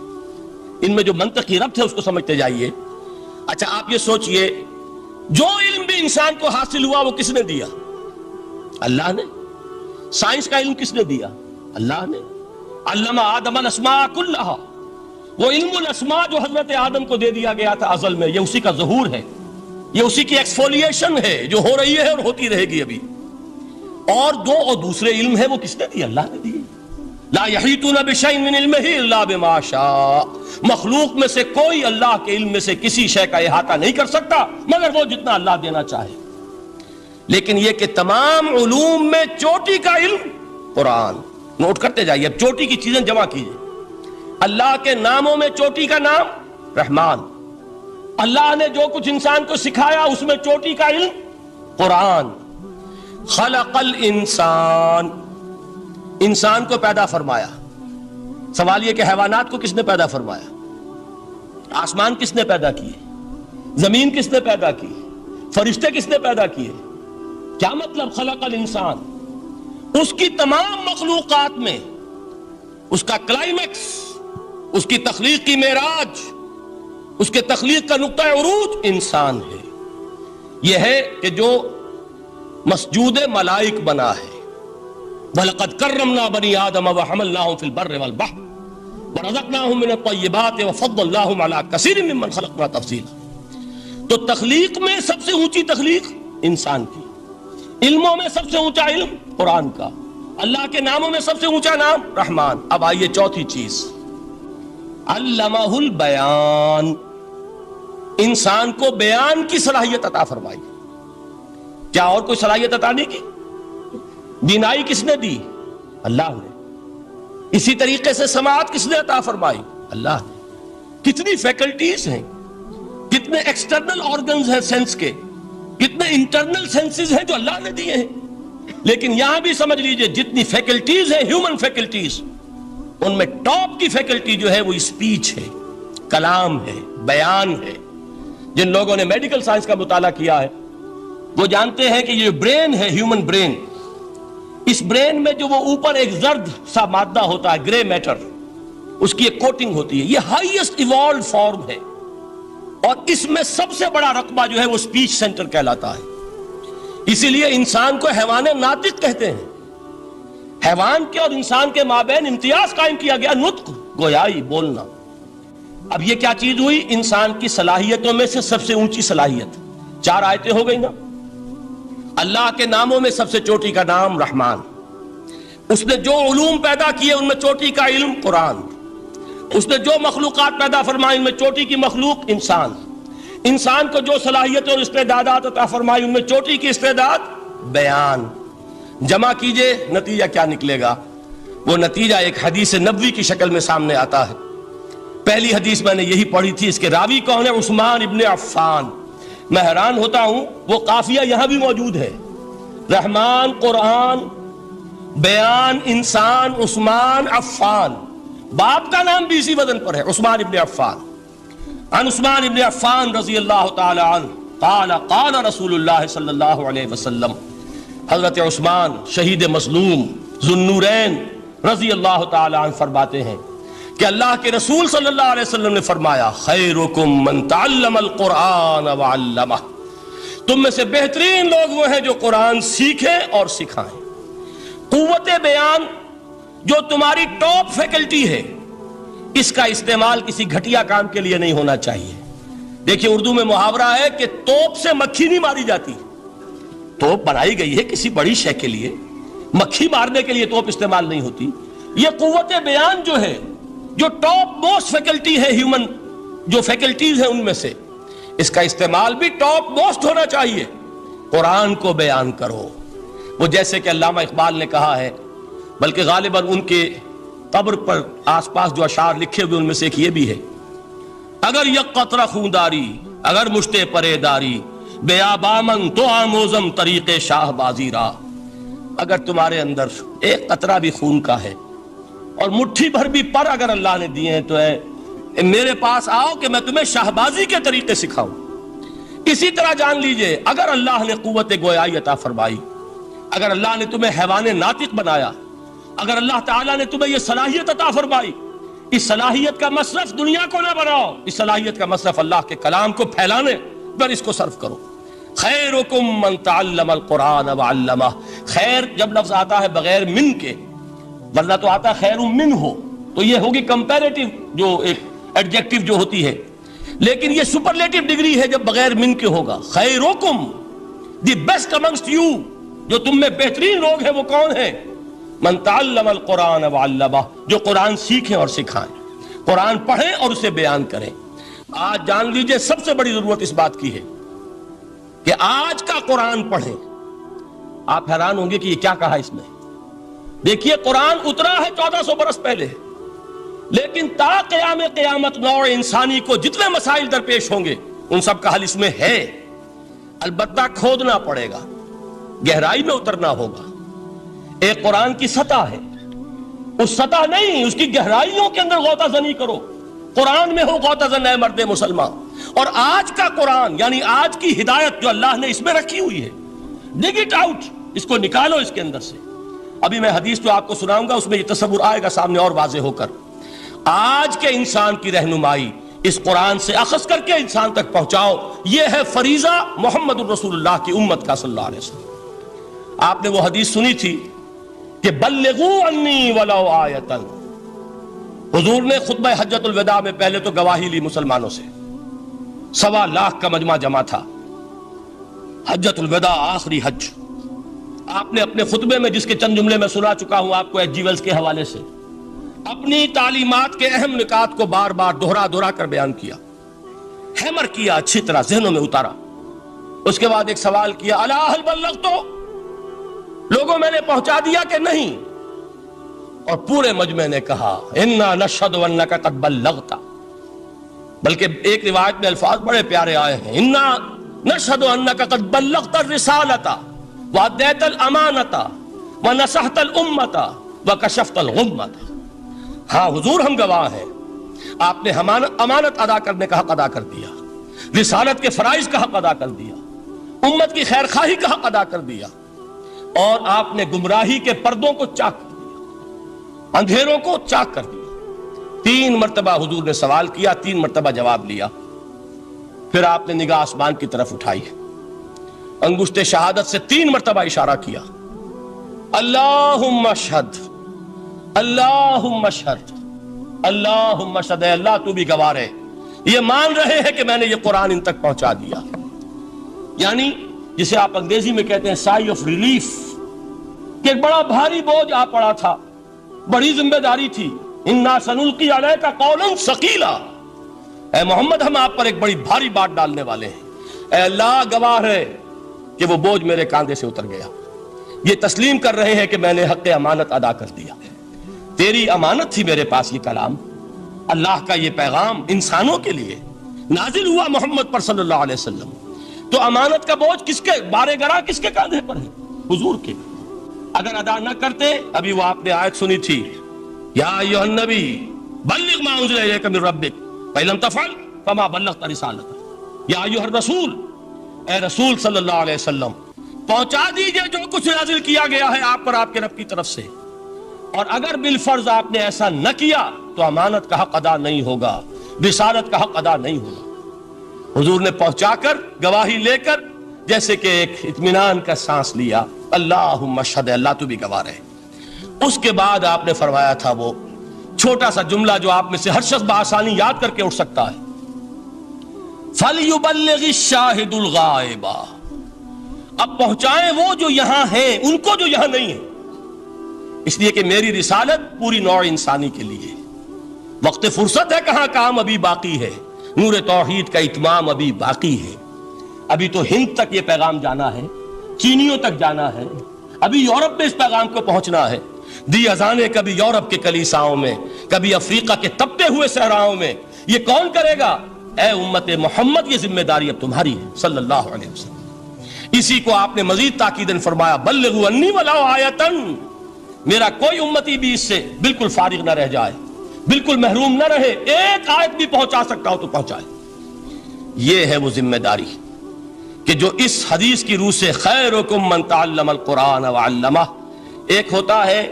ان میں جو منطقی ربط ہے اس کو سمجھتے جائیے۔ اچھا آپ یہ سوچئے، جو علم بھی انسان کو حاصل ہوا وہ کس نے دیا؟ اللہ نے۔ سائنس کا علم کس نے دیا؟ اللہ نے۔ علم آدم الاسماء کلھا، وہ علم الاسماء جو حضرت آدم کو دے دیا گیا تھا ازل میں، یہ اسی کا ظہور ہے، یہ اسی کی ایکسفولیشن ہے جو ہو رہی ہے اور ہوتی رہے گی ابھی۔ اور دوسرے علم ہے وہ کس نے دیا؟ اللہ نے دیے۔ لا یحیطون بشیء من علمہ الا بما شاء، مخلوق میں سے کوئی اللہ کے علم میں سے کسی شے کا احاطہ نہیں کر سکتا مگر وہ جتنا اللہ دینا چاہے۔ لیکن یہ کہ تمام علوم میں چوٹی کا علم قرآن۔ نوٹ کرتے جائیے، اب چوٹی کی چیزیں جمع کیجئے۔ اللہ کے ناموں میں چوٹی کا نام رحمان، اللہ نے جو کچھ انسان کو سکھایا اس میں چوٹی کا علم قرآن۔ خلق الانسان، انسان کو پیدا فرمایا۔ سوال یہ کہ حیوانات کو کس نے پیدا فرمایا؟ آسمان کس نے پیدا کیے؟ زمین کس نے پیدا کی؟ فرشتے کس نے پیدا کیے؟ کیا مطلب خلق الانسان؟ اس کی تمام مخلوقات میں اس کا کلائمیکس، اس کی تخلیق کی معراج، اس کے تخلیق کا نقطہ عروج انسان ہے۔ یہ ہے کہ جو مسجود ملائک بنا ہے۔ وَلَقَدْ كَرَّمْنَا بَنِي آدَمَ وَحَمَلْنَاهُمْ فِي الْبَرِّ وَالْبَحْرِ وَرَزَقْنَاهُمْ مِنَ الطَّيِّبَاتِ وَفَضَّلْنَاهُمْ عَلَى كَثِيرٍ مِّمَّنْ خَلَقْنَا تَفْضِيلًا۔ تو تخلیق میں سب سے اونچی تخلیق انسان کی، علموں میں سب سے اونچا علم قرآن کا، اللہ کے ناموں میں سب سے اونچا نام رحمان۔ اب آئیے چوتھی چیز، علمہ البیان، انسان کو بیان کی صلاحیت عطا فرمائی۔ کیا اور کوئی صلاحیت عطا نہیں کی؟ بینائی کس نے دی؟ اللہ نے۔ اسی طریقے سے سماعت کس نے عطا فرمائی؟ اللہ نے۔ کتنی فیکلٹیز ہیں، کتنے ایکسٹرنل آرگنز ہیں سینس کے، کتنے انٹرنل سینسز ہیں جو اللہ نے دیے ہیں۔ لیکن یہاں بھی سمجھ لیجئے، جتنی فیکلٹیز ہیں ہیومن فیکلٹیز، ان میں ٹاپ کی فیکلٹی جو ہے وہ اسپیچ ہے، کلام ہے، بیان ہے۔ جن لوگوں نے میڈیکل سائنس کا مطالعہ کیا ہے وہ جانتے ہیں کہ یہ برین ہے، ہیومن برین، اس برین میں جو وہ اوپر ایک زرد سا مادہ ہوتا ہے، گرے میٹر، اس کی ایک کوٹنگ ہوتی ہے، یہ ہائیسٹ ایوالوڈ فارم ہے، اور اس میں سب سے بڑا رقبہ جو ہے وہ سپیچ سینٹر کہلاتا ہے۔ اسی لیے انسان کو حیوان ناطق کہتے ہیں۔ حیوان کے اور انسان کے مابین امتیاز قائم کیا گیا، نطق، گویائی، بولنا۔ اب یہ کیا چیز ہوئی؟ انسان کی صلاحیتوں میں سے سب سے اونچی صلاحیت۔ 4 آیتیں ہو گئی نا۔ اللہ کے ناموں میں سب سے چوٹی کا نام رحمان، اس نے جو علوم پیدا کیے ان میں چوٹی کا علم قرآن، اس نے جو مخلوقات پیدا فرمائی ان میں چوٹی کی مخلوق انسان، انسان کو جو صلاحیت اور استعدادات عطا فرمائی ان میں چوٹی کی استعداد بیان۔ جمع کیجئے، نتیجہ کیا نکلے گا؟ وہ نتیجہ ایک حدیث نبوی کی شکل میں سامنے آتا ہے۔ پہلی حدیث میں نے یہی پڑھی تھی، اس کے راوی کون ہے؟ عثمان ابن عفان۔ میں حیران ہوتا ہوں، وہ قافیہ یہاں بھی موجود ہے، رحمان قرآن، بیان انسان، عثمان عفان، باپ کا نام بھی اسی وزن پر ہے، عثمان ابن عفان۔ عن عثمان ابن عفان رضی اللہ تعالی عنہ قال قال رسول اللہ صلی اللہ علیہ وسلم، حضرت عثمان شہید مظلوم ذو النورین رضی اللہ تعالی عنہ فرماتے ہیں کہ اللہ کے رسول صلی اللہ علیہ وسلم نے فرمایا، خیرکم من تعلم القرآن وعلمہ، تم میں سے بہترین لوگ وہ ہیں جو قرآن سیکھیں اور سکھائیں۔ قوت بیان جو تمہاری ٹاپ فیکلٹی ہے، اس کا استعمال کسی گھٹیا کام کے لیے نہیں ہونا چاہیے۔ دیکھیں اردو میں محاورہ ہے کہ توپ سے مکھی نہیں ماری جاتی۔ توپ بنائی گئی ہے کسی بڑی شے کے لیے، مکھی مارنے کے لیے توپ استعمال نہیں ہوتی۔ یہ قوت بیان جو ہے، جو ٹاپ موسٹ فیکلٹی ہے ہیومن، جو فیکلٹیز ہیں ان میں سے، اس کا استعمال بھی ٹاپ موسٹ ہونا چاہیے۔ قرآن کو بیان کرو۔ وہ جیسے کہ علامہ اقبال نے کہا ہے، بلکہ غالباً ان کے قبر پر آس پاس جو اشعار لکھے ہوئے ان میں سے ایک یہ بھی ہے، اگر یک قطرہ خونداری، اگر مشتے پرے داری، بیابامن تو آموزم طریق شاہ بازی را، اگر تمہارے اندر ایک قطرہ بھی خون کا ہے اور مٹھی بھر بھی پر اگر اللہ نے دیے ہیں تو میرے پاس آؤ کہ میں تمہیں شہبازی کے طریقے سکھاؤں. اسی طرح جان لیجئے اگر اللہ نے قوت گویائی عطا فرمائی، اگر اللہ نے تمہیں حیوان ناطق بنایا، اگر اللہ تعالیٰ نے تمہیں یہ صلاحیت عطا فرمائی، اس صلاحیت کا مصرف دنیا کو نہ بناؤ، اس صلاحیت کا مصرف اللہ کے کلام کو پھیلانے پر اس کو صرف کرو. خیرکم من تعلم القرآن وعلمہ. خیر جب لفظ آتا ہے بغیر من کے، ورنہ تو آتا ہے خیر من ہو، تو یہ ہوگی کمپیریٹیو جو ایک ایڈجیکٹیو جو ہوتی ہے، لیکن یہ سپرلیٹیو ڈگری ہے جب بغیر من کے ہوگا. خیرکم، دی بیسٹ امنگسٹ یو، جو تم میں بہترین لوگ ہیں وہ کون ہیں؟ من تعلم القرآن وعلمہ، جو قرآن سیکھیں اور سکھائیں، قرآن پڑھیں اور اسے بیان کریں. آج جان لیجئے سب سے بڑی ضرورت اس بات کی ہے کہ آج کا قرآن پڑھیں. آپ حیران ہوں گے کہ یہ کیا کہا اس میں. دیکھیے قرآن اترا ہے 1400 برس پہلے، لیکن تا قیام قیامت نوع انسانی کو جتنے مسائل درپیش ہوں گے ان سب کا حل اس میں ہے. البتہ کھودنا پڑے گا، گہرائی میں اترنا ہوگا. ایک قرآن کی سطح ہے، اس سطح نہیں، اس کی گہرائیوں کے اندر غوطہ زنی کرو. قرآن میں ہو غوطہ زن اے مرد مسلمان. اور آج کا قرآن یعنی آج کی ہدایت جو اللہ نے اس میں رکھی ہوئی ہے، ڈگ اٹ آؤٹ، اس کو نکالو اس کے اندر سے. ابھی میں حدیث جو آپ کو سناؤں گا اس میں یہ تصور آئے گا سامنے اور واضح ہو کر. آج کے انسان کی رہنمائی اس قرآن سے اخذ کر کے انسان تک پہنچاؤ. یہ ہے فریضہ محمد الرسول اللہ کی امت کا صلی اللہ علیہ وسلم. آپ نے وہ حدیث سنی تھی کہ بلغوا انی ولو آیۃ. حضور نے خطبہ حجۃ الوداع میں پہلے تو گواہی لی مسلمانوں سے، 1.25 لاکھ کا مجمع جمع تھا. حجۃ الوداع آخری حج. آپ نے اپنے خطبے میں جس کے چند جملے میں سنا چکا ہوں آپ کو ایچ جی ویلز کے حوالے سے، اپنی تعلیمات کے اہم نکات کو بار بار دہرا کر بیان کیا، ہیمر کیا، اچھی طرح ذہنوں میں اتارا. اس کے بعد ایک سوال کیا، الا هل بلغت؟ لوگوں میں نے پہنچا دیا کہ نہیں؟ اور پورے مجمع نے کہا انا نشہد انک قد بلغت. بلکہ ایک روایت میں الفاظ بڑے پیارے آئے ہیں، انا نشہد انک قد بلغت الرسالۃ وادیت الامانۃ ونصحت الامۃ وکشفت الغمۃ. ہاں حضور ہم گواہ ہیں، آپ نے امانت ادا کرنے کا حق ادا کر دیا، رسالت کے فرائض کا حق ادا کر دیا، امت کی خیر خواہی کا حق ادا کر دیا، اور آپ نے گمراہی کے پردوں کو چاک کر دیا، اندھیروں کو چاک کر دیا. 3 مرتبہ حضور نے سوال کیا، 3 مرتبہ جواب لیا. پھر آپ نے نگاہ آسمان کی طرف اٹھائی، انگشت شہادت سے 3 مرتبہ اشارہ کیا، اللہم اشہد، اللہم اشہد، اللہم اشہد. اے اللہ تو بھی گواہ ہے، یہ مان رہے ہیں کہ میں نے یہ قرآن ان تک پہنچا دیا. یعنی جسے آپ انگریزی میں کہتے ہیں سائی آف ریلیف، کہ ایک بڑا بھاری بوجھ آ پڑا تھا، بڑی ذمہ داری تھی. انا سنلقی علیک قولا ثقیلا، اے محمد ہم آپ پر ایک بڑی بھاری بات ڈالنے والے ہیں. اے اللہ گواہ ہے کہ وہ بوجھ میرے کاندھے سے اتر گیا. یہ تسلیم کر رہے ہیں کہ میں نے حق امانت ادا کر دیا. تیری امانت تھی میرے پاس یہ کلام، اللہ کا یہ پیغام انسانوں کے لیے نازل ہوا محمد پر صلی اللہ علیہ وسلم. تو امانت کا بوجھ کس کے بارے گرا، کس کے کاندھے پر ہے؟ حضور کے. اگر ادا نہ کرتے، ابھی وہ آپ نے آیت سنی تھی، یا ایھا النبی بلغ ما انزل الیک من ربک فإن لم تفعل فما بلغت رسالتہ. یا ایھا الرسول، اے رسول صلی اللہ علیہ وسلم پہنچا دیجئے جو کچھ نازل کیا گیا ہے آپ پر آپ کے رب کی طرف سے، اور اگر بالفرض آپ نے ایسا نہ کیا تو امانت کا حق ادا نہیں ہوگا، رسالت کا حق ادا نہیں ہوگا. حضور نے پہنچا کر گواہی لے کر جیسے کہ ایک اطمینان کا سانس لیا، اللہم اشہد، اللہ تو بھی گواہ رہے. اس کے بعد آپ نے فرمایا تھا وہ چھوٹا سا جملہ جو آپ میں سے ہر شخص بآسانی یاد کر کے اٹھ سکتا ہے، فَلْيُبَلِّغِ الشَّاهِدُ الْغَائِبَ. اب پہنچائیں وہ جو یہاں ہیں ان کو جو یہاں نہیں ہیں، اس لیے کہ میری رسالت پوری نوع انسانی کے لیے. وقت فرصت ہے کہاں، کام ابھی باقی ہے، نور توحید کا اتمام ابھی باقی ہے. ابھی تو ہند تک یہ پیغام جانا ہے، چینیوں تک جانا ہے، ابھی یورپ میں اس پیغام کو پہنچنا ہے. دی اذانیں کبھی یورپ کے کلیساؤں میں، کبھی افریقہ کے تپتے ہوئے صحراؤں میں. یہ کون کرے گا؟ اے امت محمد، یہ ذمہ داری اب تمہاری ہے صلی اللہ علیہ وسلم. اسی کو آپ نے مزید تاکیدن فرمایا بلغوا انی ولو آیتن، میرا کوئی امتی بھی اس سے بالکل فارغ نہ رہ جائے، بالکل محروم نہ رہے، ایک آیت بھی پہنچا سکتا ہو تو پہنچائے۔ یہ ہے وہ ذمہ داری کہ جو اس حدیث کی روح سے خیرکم من تعلم القرآن وعلمہ، ایک ہوتا ہے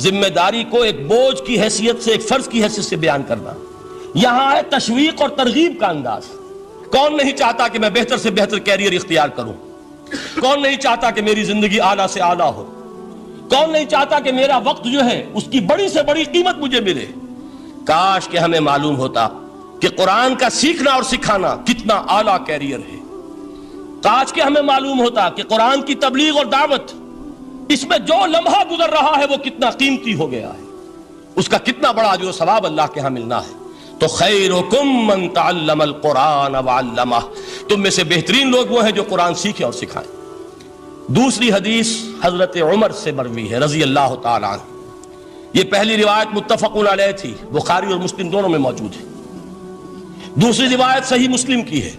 ذمہ داری کو ایک بوجھ کی حیثیت سے، ایک فرض کی حیثیت سے بیان کرنا، یہاں ہے تشویق اور ترغیب کا انداز۔ کون نہیں چاہتا کہ میں بہتر سے بہتر کیریئر اختیار کروں؟ کون نہیں چاہتا کہ میری زندگی اعلیٰ سے اعلیٰ ہو؟ کون نہیں چاہتا کہ میرا وقت جو ہے اس کی بڑی سے بڑی قیمت مجھے ملے؟ کاش کہ ہمیں معلوم ہوتا کہ قرآن کا سیکھنا اور سکھانا کتنا اعلیٰ کیریئر ہے۔ کاش کہ ہمیں معلوم ہوتا کہ قرآن کی تبلیغ اور دعوت، اس میں جو لمحہ گزر رہا ہے وہ کتنا قیمتی ہو گیا ہے، اس کا کتنا بڑا جو ثواب اللہ کے ہاں ملنا ہے۔ تو خیرکم من تعلم القرآن وعلمہ، تم میں سے بہترین لوگ وہ ہیں جو قرآن سیکھیں اور سکھائیں۔ دوسری حدیث حضرت عمر سے مروی ہے رضی اللہ تعالیٰ عنہ۔ یہ پہلی روایت متفق علیہ تھی، بخاری اور مسلم دونوں میں موجود ہے۔ دوسری روایت صحیح مسلم کی ہے۔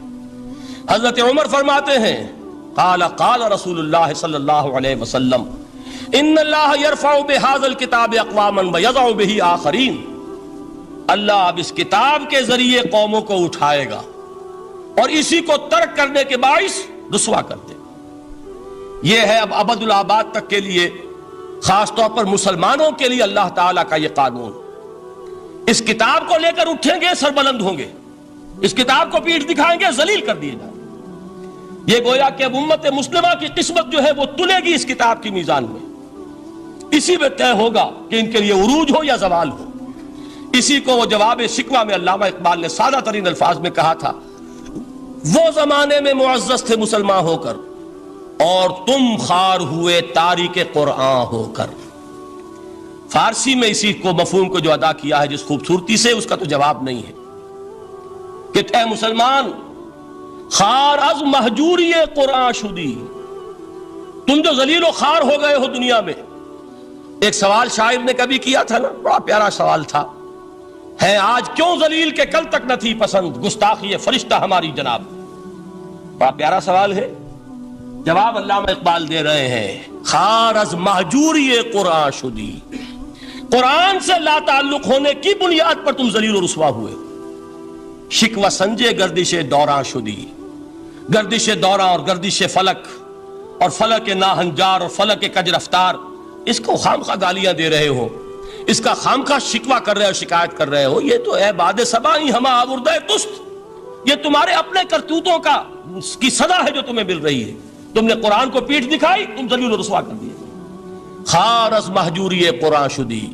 حضرت عمر فرماتے ہیں قال قال رسول اللہ صلی اللہ علیہ وسلم ان اللہ یرفع بہذا الکتاب اقواما ویضع بہ آخرین، اللہ اب اس کتاب کے ذریعے قوموں کو اٹھائے گا اور اسی کو ترک کرنے کے باعث رسوا کر دے۔ یہ ہے اب ابد الآباد تک کے لیے، خاص طور پر مسلمانوں کے لیے اللہ تعالیٰ کا یہ قانون۔ اس کتاب کو لے کر اٹھیں گے سربلند ہوں گے، اس کتاب کو پیٹھ دکھائیں گے ذلیل کر دیے جائیں۔ یہ گویا کہ اب امت مسلمہ کی قسمت جو ہے وہ تلے گی اس کتاب کی میزان میں، اسی میں طے ہوگا کہ ان کے لیے عروج ہو یا زوال ہو۔ اسی کو وہ جواب شکوہ میں علامہ اقبال نے سادہ ترین الفاظ میں کہا تھا، وہ زمانے میں معزز تھے مسلمان ہو کر اور تم خار ہوئے تاریک قرآن ہو کر۔ فارسی میں اسی کو مفہوم کو جو ادا کیا ہے جس خوبصورتی سے، اس کا تو جواب نہیں ہے کہ اے مسلمان خار از مہجوری قرآن شدی، تم جو ذلیل و خار ہو گئے ہو دنیا میں۔ ایک سوال شاعر نے کبھی کیا تھا نا، بڑا پیارا سوال تھا، ہے آج کیوں ذلیل کہ کل تک نہ تھی پسند، گستاخی فرشتہ ہماری جناب۔ بڑا پیارا سوال ہے، جواب علامہ اقبال دے رہے ہیں خار از مہجوری قرآن شدی، قرآن سے لا تعلق ہونے کی بنیاد پر تم ذلیل و رسوا ہوئے۔ شکوہ سنجے گردش دوراں شدی، گردش دوراں اور گردش فلک اور فلک ناہنجار اور فلک کج رفتار، اس کو خامخواہ گالیاں دے رہے ہو، اس کا خامخواہ شکوہ کر رہے ہو، شکایت کر رہے ہو، یہ تو اے باد صبائی ہما آوردہ تست، یہ تمہارے اپنے کرتوتوں کا کی سزا ہے جو تمہیں مل رہی ہے۔ تم نے قرآن کو پیٹھ دکھائی، تم ذلیل و رسوا کر دیے۔ خار از مہجوری قرآن شدی،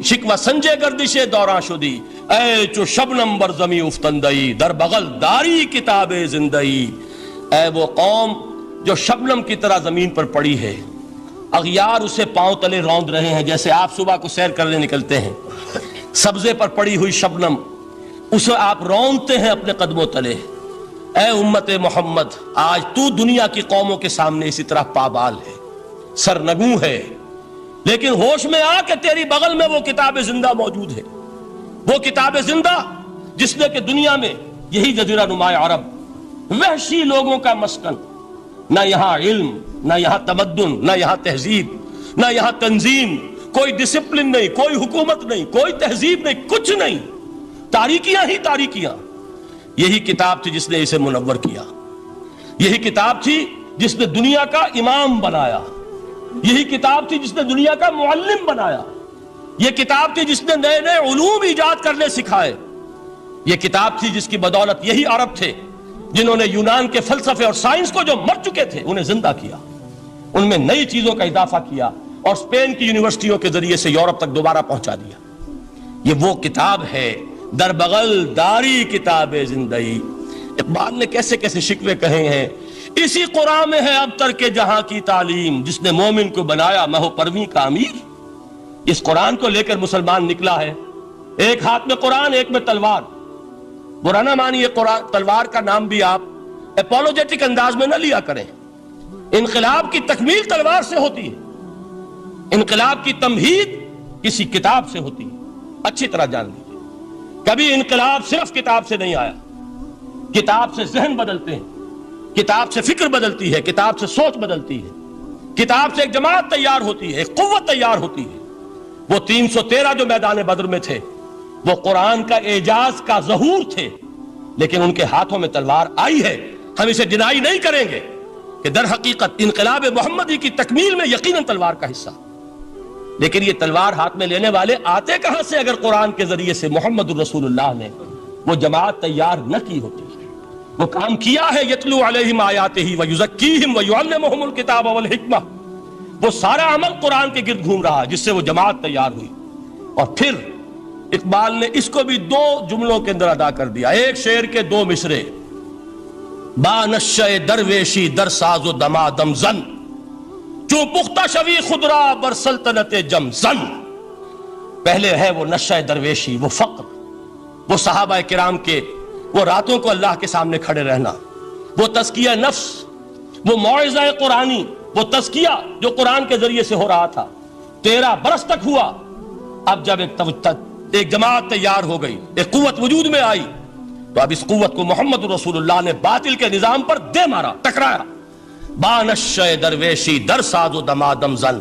شکوہ سنجے گردش دوراں شدی، اے چو شبنم بر زمیں افتندئی، در بغل داری کتاب زندئی، اے وہ قوم جو شبنم کی طرح زمین پر پڑی ہے، اغیار اسے پاؤں تلے روند رہے ہیں، جیسے آپ صبح کو سیر کرنے نکلتے ہیں، سبزے پر پڑی ہوئی شبنم اسے آپ روندتے ہیں اپنے قدموں تلے۔ اے امت محمد، آج تو دنیا کی قوموں کے سامنے اسی طرح پابال ہے، سرنگوں ہے، لیکن ہوش میں آ کہ تیری بغل میں وہ کتاب زندہ موجود ہے، وہ کتاب زندہ جس نے کہ دنیا میں یہی جزیرہ نماء عرب، وحشی لوگوں کا مسکن، نہ یہاں علم، نہ یہاں تمدن، نہ یہاں تہذیب، نہ یہاں تنظیم، کوئی ڈسپلن نہیں، کوئی حکومت نہیں، کوئی تہذیب نہیں، کچھ نہیں، تاریکیاں ہی تاریکیاں۔ یہی کتاب تھی جس نے اسے منور کیا، یہی کتاب تھی جس نے دنیا کا امام بنایا، یہی کتاب تھی جس نے دنیا کا معلم بنایا، یہ کتاب تھی جس نے نئے نئے علوم ایجاد کرنے سکھائے، یہ کتاب تھی جس کی بدولت یہی عرب تھے جنہوں نے یونان کے فلسفے اور سائنس کو جو مر چکے تھے انہیں زندہ کیا، ان میں نئی چیزوں کا اضافہ کیا اور اسپین کی یونیورسٹیوں کے ذریعے سے یورپ تک دوبارہ پہنچا دیا۔ یہ وہ کتاب ہے، در بغل داری کتاب زندئی۔ اقبال نے کیسے کیسے شکوے کہے ہیں، اسی قرآن میں ہے اب ترک جہاں کی تعلیم، جس نے مومن کو بنایا مہو پرویں کا امیر۔ اس قرآن کو لے کر مسلمان نکلا ہے، ایک ہاتھ میں قرآن، ایک میں تلوار۔ برا نہ مانیے، قرآن تلوار کا نام بھی آپ اپولوجیٹک انداز میں نہ لیا کریں۔ انقلاب کی تکمیل تلوار سے ہوتی ہے، انقلاب کی تمہید کسی کتاب سے ہوتی ہے، اچھی طرح جان لیجیے۔ کبھی انقلاب صرف کتاب سے نہیں آیا، کتاب سے ذہن بدلتے ہیں، کتاب سے فکر بدلتی ہے، کتاب سے سوچ بدلتی ہے، کتاب سے ایک جماعت تیار ہوتی ہے، ایک قوت تیار ہوتی ہے۔ وہ 313 جو میدان بدر میں تھے وہ قرآن کا اعجاز کا ظہور تھے، لیکن ان کے ہاتھوں میں تلوار آئی ہے۔ ہم اسے ڈینائی نہیں کریں گے کہ در حقیقت انقلاب محمدی کی تکمیل میں یقیناً تلوار کا حصہ، لیکن یہ تلوار ہاتھ میں لینے والے آتے کہاں سے اگر قرآن کے ذریعے سے محمد الرسول اللہ نے وہ جماعت تیار نہ کی ہوتی؟ وہ کام کیا ہے، یتلو علیہم آیاتہ ویزکیہم ویعلمہم الکتاب والحکمہ، وہ سارا عمل قرآن کے گرد گھوم رہا جس سے وہ جماعت تیار ہوئی۔ اور پھر اقبال نے اس کو بھی 2 جملوں کے اندر ادا کر دیا، ایک شعر کے 2 مصرے، با نشہ درویشی در ساز و دمادم زن، چوں پختہ شوی خدرا بر سلطنت جم زن۔ پہلے ہے وہ نشہ درویشی، وہ فقر، وہ صحابہ کرام کے وہ راتوں کو اللہ کے سامنے کھڑے رہنا، وہ تزکیہ نفس، وہ موعظہ قرآنی، وہ تزکیہ جو قرآن کے ذریعے سے ہو رہا تھا 13 برس تک ہوا۔ اب جب ایک جماعت تیار ہو گئی، ایک قوت وجود میں آئی، تو اب اس قوت کو محمد رسول اللہ نے باطل کے نظام پر دے مارا، ٹکرایا۔ بانشہ درویشی در ساز و دمادم زن،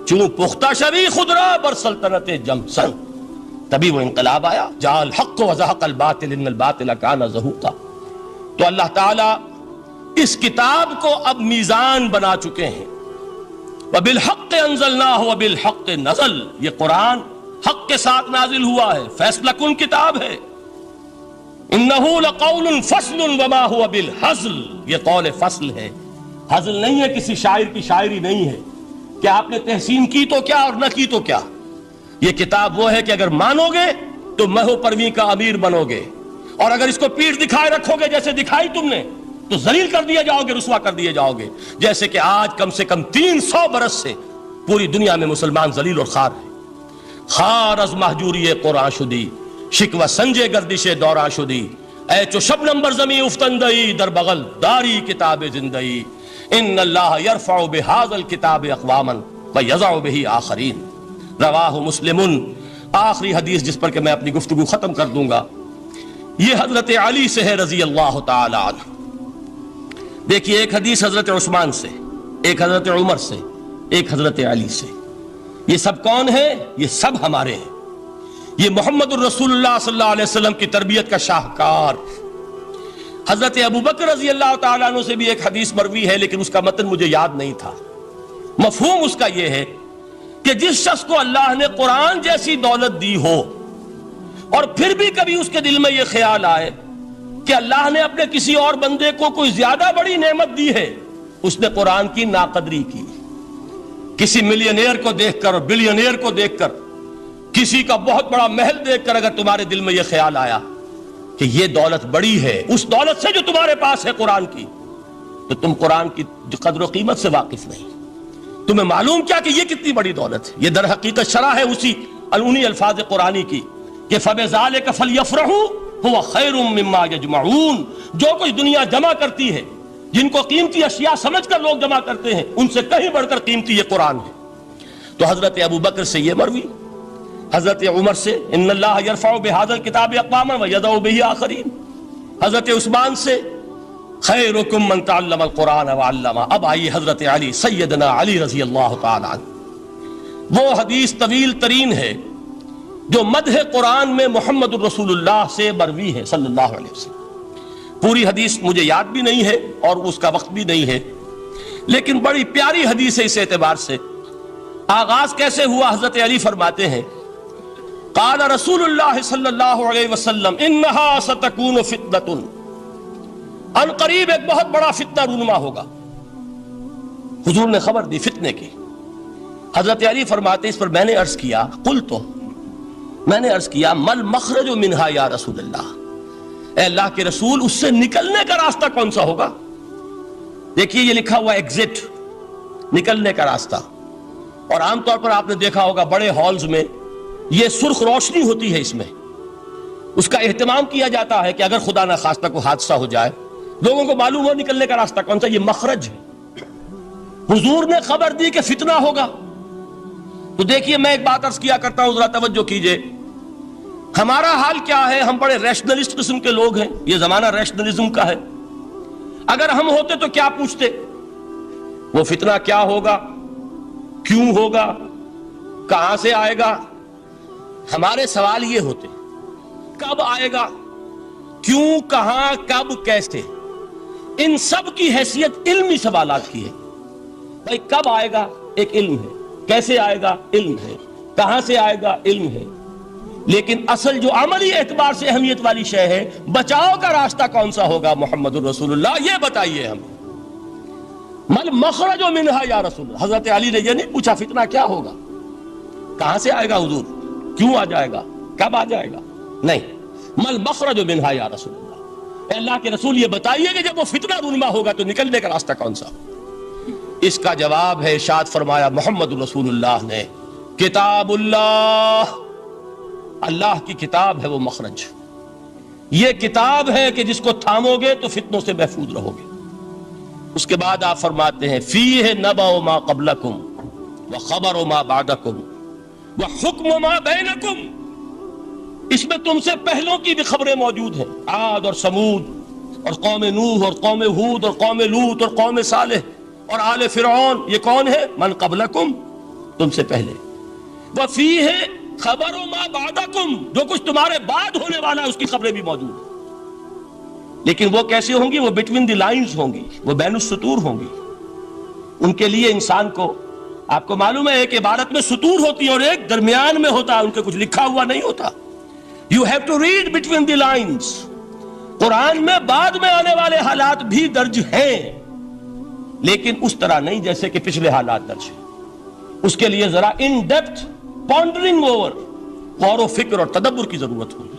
چوں پختہ شوی خدرا بر سلطنت جم زن۔ تبھی وہ انقلاب آیا، جاء الحق وزہق الباطل ان الباطل کان زہوقا۔ تو اللہ تعالیٰ اس کتاب کو اب میزان بنا چکے ہیں۔ وبالحق انزلناہ وبالحق نزل، یہ قرآن حق کے ساتھ نازل ہوا ہے، فیصلہ کن کتاب ہے۔ انہ لقول فصل وما هو بالہزل، یہ قول فصل ہے، ہزل نہیں ہے، کسی شاعر کی شاعری نہیں ہے کہ آپ نے تحسین کی تو کیا اور نہ کی تو کیا۔ یہ کتاب وہ ہے کہ اگر مانو گے تو مہو پرویں کا امیر بنو گے، اور اگر اس کو پیٹھ دکھائے رکھو گے جیسے دکھائی تم نے تو ذلیل کر دیے جاؤ گے، رسوا کر دیے جاؤ گے، جیسے کہ آج کم سے کم 300 برس سے پوری دنیا میں مسلمان ذلیل اور خوار ہیں۔ خار از محجوری قرآن شدی، شکوہ سنجے گردش دوران شدی، اے چو شبنم بر زمیں افتندئی، در بغل داری کتاب زندئی، ان اللہ یرفع بہذا الکتاب اقواما ویضع بہ آخرین۔ رواہ مسلم، آخری حدیث جس پر کہ میں اپنی گفتگو ختم کر دوں گا، یہ حضرت علی سے ہے رضی اللہ تعالی عنہ۔ دیکھیے، ایک حدیث حضرت عثمان سے، ایک حضرت عمر سے، ایک حضرت علی سے۔ یہ سب کون ہیں؟ یہ سب ہمارے ہیں۔ یہ محمد الرسول اللہ صلی اللہ علیہ وسلم کی تربیت کا شاہکار۔ حضرت ابوبکر رضی اللہ تعالیٰ عنہ سے بھی ایک حدیث مروی ہے، لیکن اس کا متن مجھے یاد نہیں تھا۔ مفہوم اس کا یہ ہے کہ جس شخص کو اللہ نے قرآن جیسی دولت دی ہو اور پھر بھی کبھی اس کے دل میں یہ خیال آئے کہ اللہ نے اپنے کسی اور بندے کو کوئی زیادہ بڑی نعمت دی ہے، اس نے قرآن کی ناقدری کی۔ کسی ملینئر کو دیکھ کر اور بلینئر کو دیکھ کر، کسی کا بہت بڑا محل دیکھ کر اگر تمہارے دل میں یہ خیال آیا کہ یہ دولت بڑی ہے اس دولت سے جو تمہارے پاس ہے قرآن کی، تو تم قرآن کی قدر و قیمت سے واقف نہیں، تمہیں معلوم کیا کہ یہ کتنی بڑی دولت ہے۔ یہ در حقیقت شرح ہے انہی الفاظ قرآنی کی کہ فَبِذَلِكَ فَلْيَفْرَحُوا هُوَ خَيْرٌ مِّمَّا يَجْمَعُونَ۔ جو کچھ دنیا جمع کرتی ہے، جن کو قیمتی اشیاء سمجھ کر لوگ جمع کرتے ہیں، ان سے کہیں بڑھ کر قیمتی یہ قرآن ہے۔ تو حضرت ابوبکر سے یہ مروی، حضرت عمر سے ان اللہ یرفع بہذا الکتاب اقواما ویضع بہ آخرین، حضرت عثمان سے خیرکم من تعلم القرآن وعلمہ۔ اب آئیے حضرت علی، سیدنا علی رضی اللہ تعالی عنہ۔ وہ حدیث طویل ترین ہے جو مدح قرآن میں محمد الرسول اللہ سے مروی ہے صلی اللہ علیہ وسلم۔ پوری حدیث مجھے یاد بھی نہیں ہے اور اس کا وقت بھی نہیں ہے، لیکن بڑی پیاری حدیث ہے اس اعتبار سے۔ آغاز کیسے ہوا؟ حضرت علی فرماتے ہیں قال رسول اللہ صلی اللہ علیہ وسلم انہا ستکون فتنۃ، ان قریب ایک بہت بڑا فتنہ رونما ہوگا۔ حضور نے خبر دی فتنے کی۔ حضرت علی فرماتے اس پر میں نے عرض کیا، قلت، میں نے عرض کیا مل مخرج منہا یا رسول اللہ، اے اللہ کے رسول اس سے نکلنے کا راستہ کون سا ہوگا؟ دیکھیے یہ لکھا ہوا ایگزٹ، نکلنے کا راستہ، اور عام طور پر آپ نے دیکھا ہوگا بڑے ہالز میں یہ سرخ روشنی ہوتی ہے، اس میں اس کا اہتمام کیا جاتا ہے کہ اگر خدا نہ خواستہ کو حادثہ ہو جائے لوگوں کو معلوم ہو نکلنے کا راستہ کون سا، یہ مخرج ہے۔ حضور نے خبر دی کہ فتنہ ہوگا۔ تو دیکھیے میں ایک بات عرض کیا کرتا ہوں، ذرا توجہ کیجئے، ہمارا حال کیا ہے؟ ہم بڑے ریشنلسٹ قسم کے لوگ ہیں، یہ زمانہ ریشنلزم کا ہے۔ اگر ہم ہوتے تو کیا پوچھتے؟ وہ فتنہ کیا ہوگا، کیوں ہوگا، کہاں سے آئے گا؟ ہمارے سوال یہ ہوتے، کب آئے گا، کیوں، کہاں، کب، کیسے؟ ان سب کی حیثیت علمی سوالات کی ہے۔ بھائی کب آئے گا ایک علم ہے، کیسے آئے گا علم ہے، کہاں سے آئے گا علم ہے، لیکن اصل جو عملی اعتبار سے اہمیت والی شے ہے، بچاؤ کا راستہ کون سا ہوگا محمد الرسول اللہ، یہ بتائیے ہم۔ مل مخرج منہا یا رسول اللہ، حضرت علی نے یہ نہیں پوچھا فتنہ کیا ہوگا، کہاں سے آئے گا حضور، کیوں آ جائے گا، کب آ جائے گا، نہیں، مل مخرج منہا یا رسول اللہ، اے اللہ کے رسول یہ بتائیے کہ جب وہ فتنہ رونما ہوگا تو نکلنے کا راستہ کون سا؟ اس کا جواب ہے، ارشاد فرمایا محمد رسول اللہ نے، کتاب اللہ، اللہ کی کتاب ہے وہ مخرج، یہ کتاب ہے کہ جس کو تھامو گے تو فتنوں سے محفوظ رہو گے۔ اس کے بعد آپ فرماتے ہیں فیہ نبأ ما قبلکم وخبر ما بعدکم وحکم ما بینکم، اس میں تم سے پہلوں کی بھی خبریں موجود ہیں، عاد اور سمود اور قوم نوح اور قوم ہود اور قوم لوط اور قوم صالح اور آل فرعون، یہ کون ہے؟ من قبلکم، تم سے پہلے، وفیہ خبر ما بعدکم، جو کچھ تمہارے بعد ہونے والا ہے اس کی خبریں بھی موجود ہیں، لیکن وہ کیسے ہوں گی؟ وہ بٹوین دی لائنز ہوں گی، وہ بین السطور ہوں گی۔ ان کے لیے انسان کو، آپ کو معلوم ہے ایک عبارت میں سطور ہوتی ہے اور ایک درمیان میں ہوتا ہے، ان کے کچھ لکھا ہوا نہیں ہوتا۔ You have to read between the lines۔ قرآن میں بعد میں آنے والے حالات بھی درج ہیں، لیکن اس طرح نہیں جیسے کہ پچھلے حالات درج ہیں۔ اس کے لیے ذرا ان ڈیپتھ پونڈرنگ اوور، غور و فکر اور تدبر کی ضرورت ہوگی۔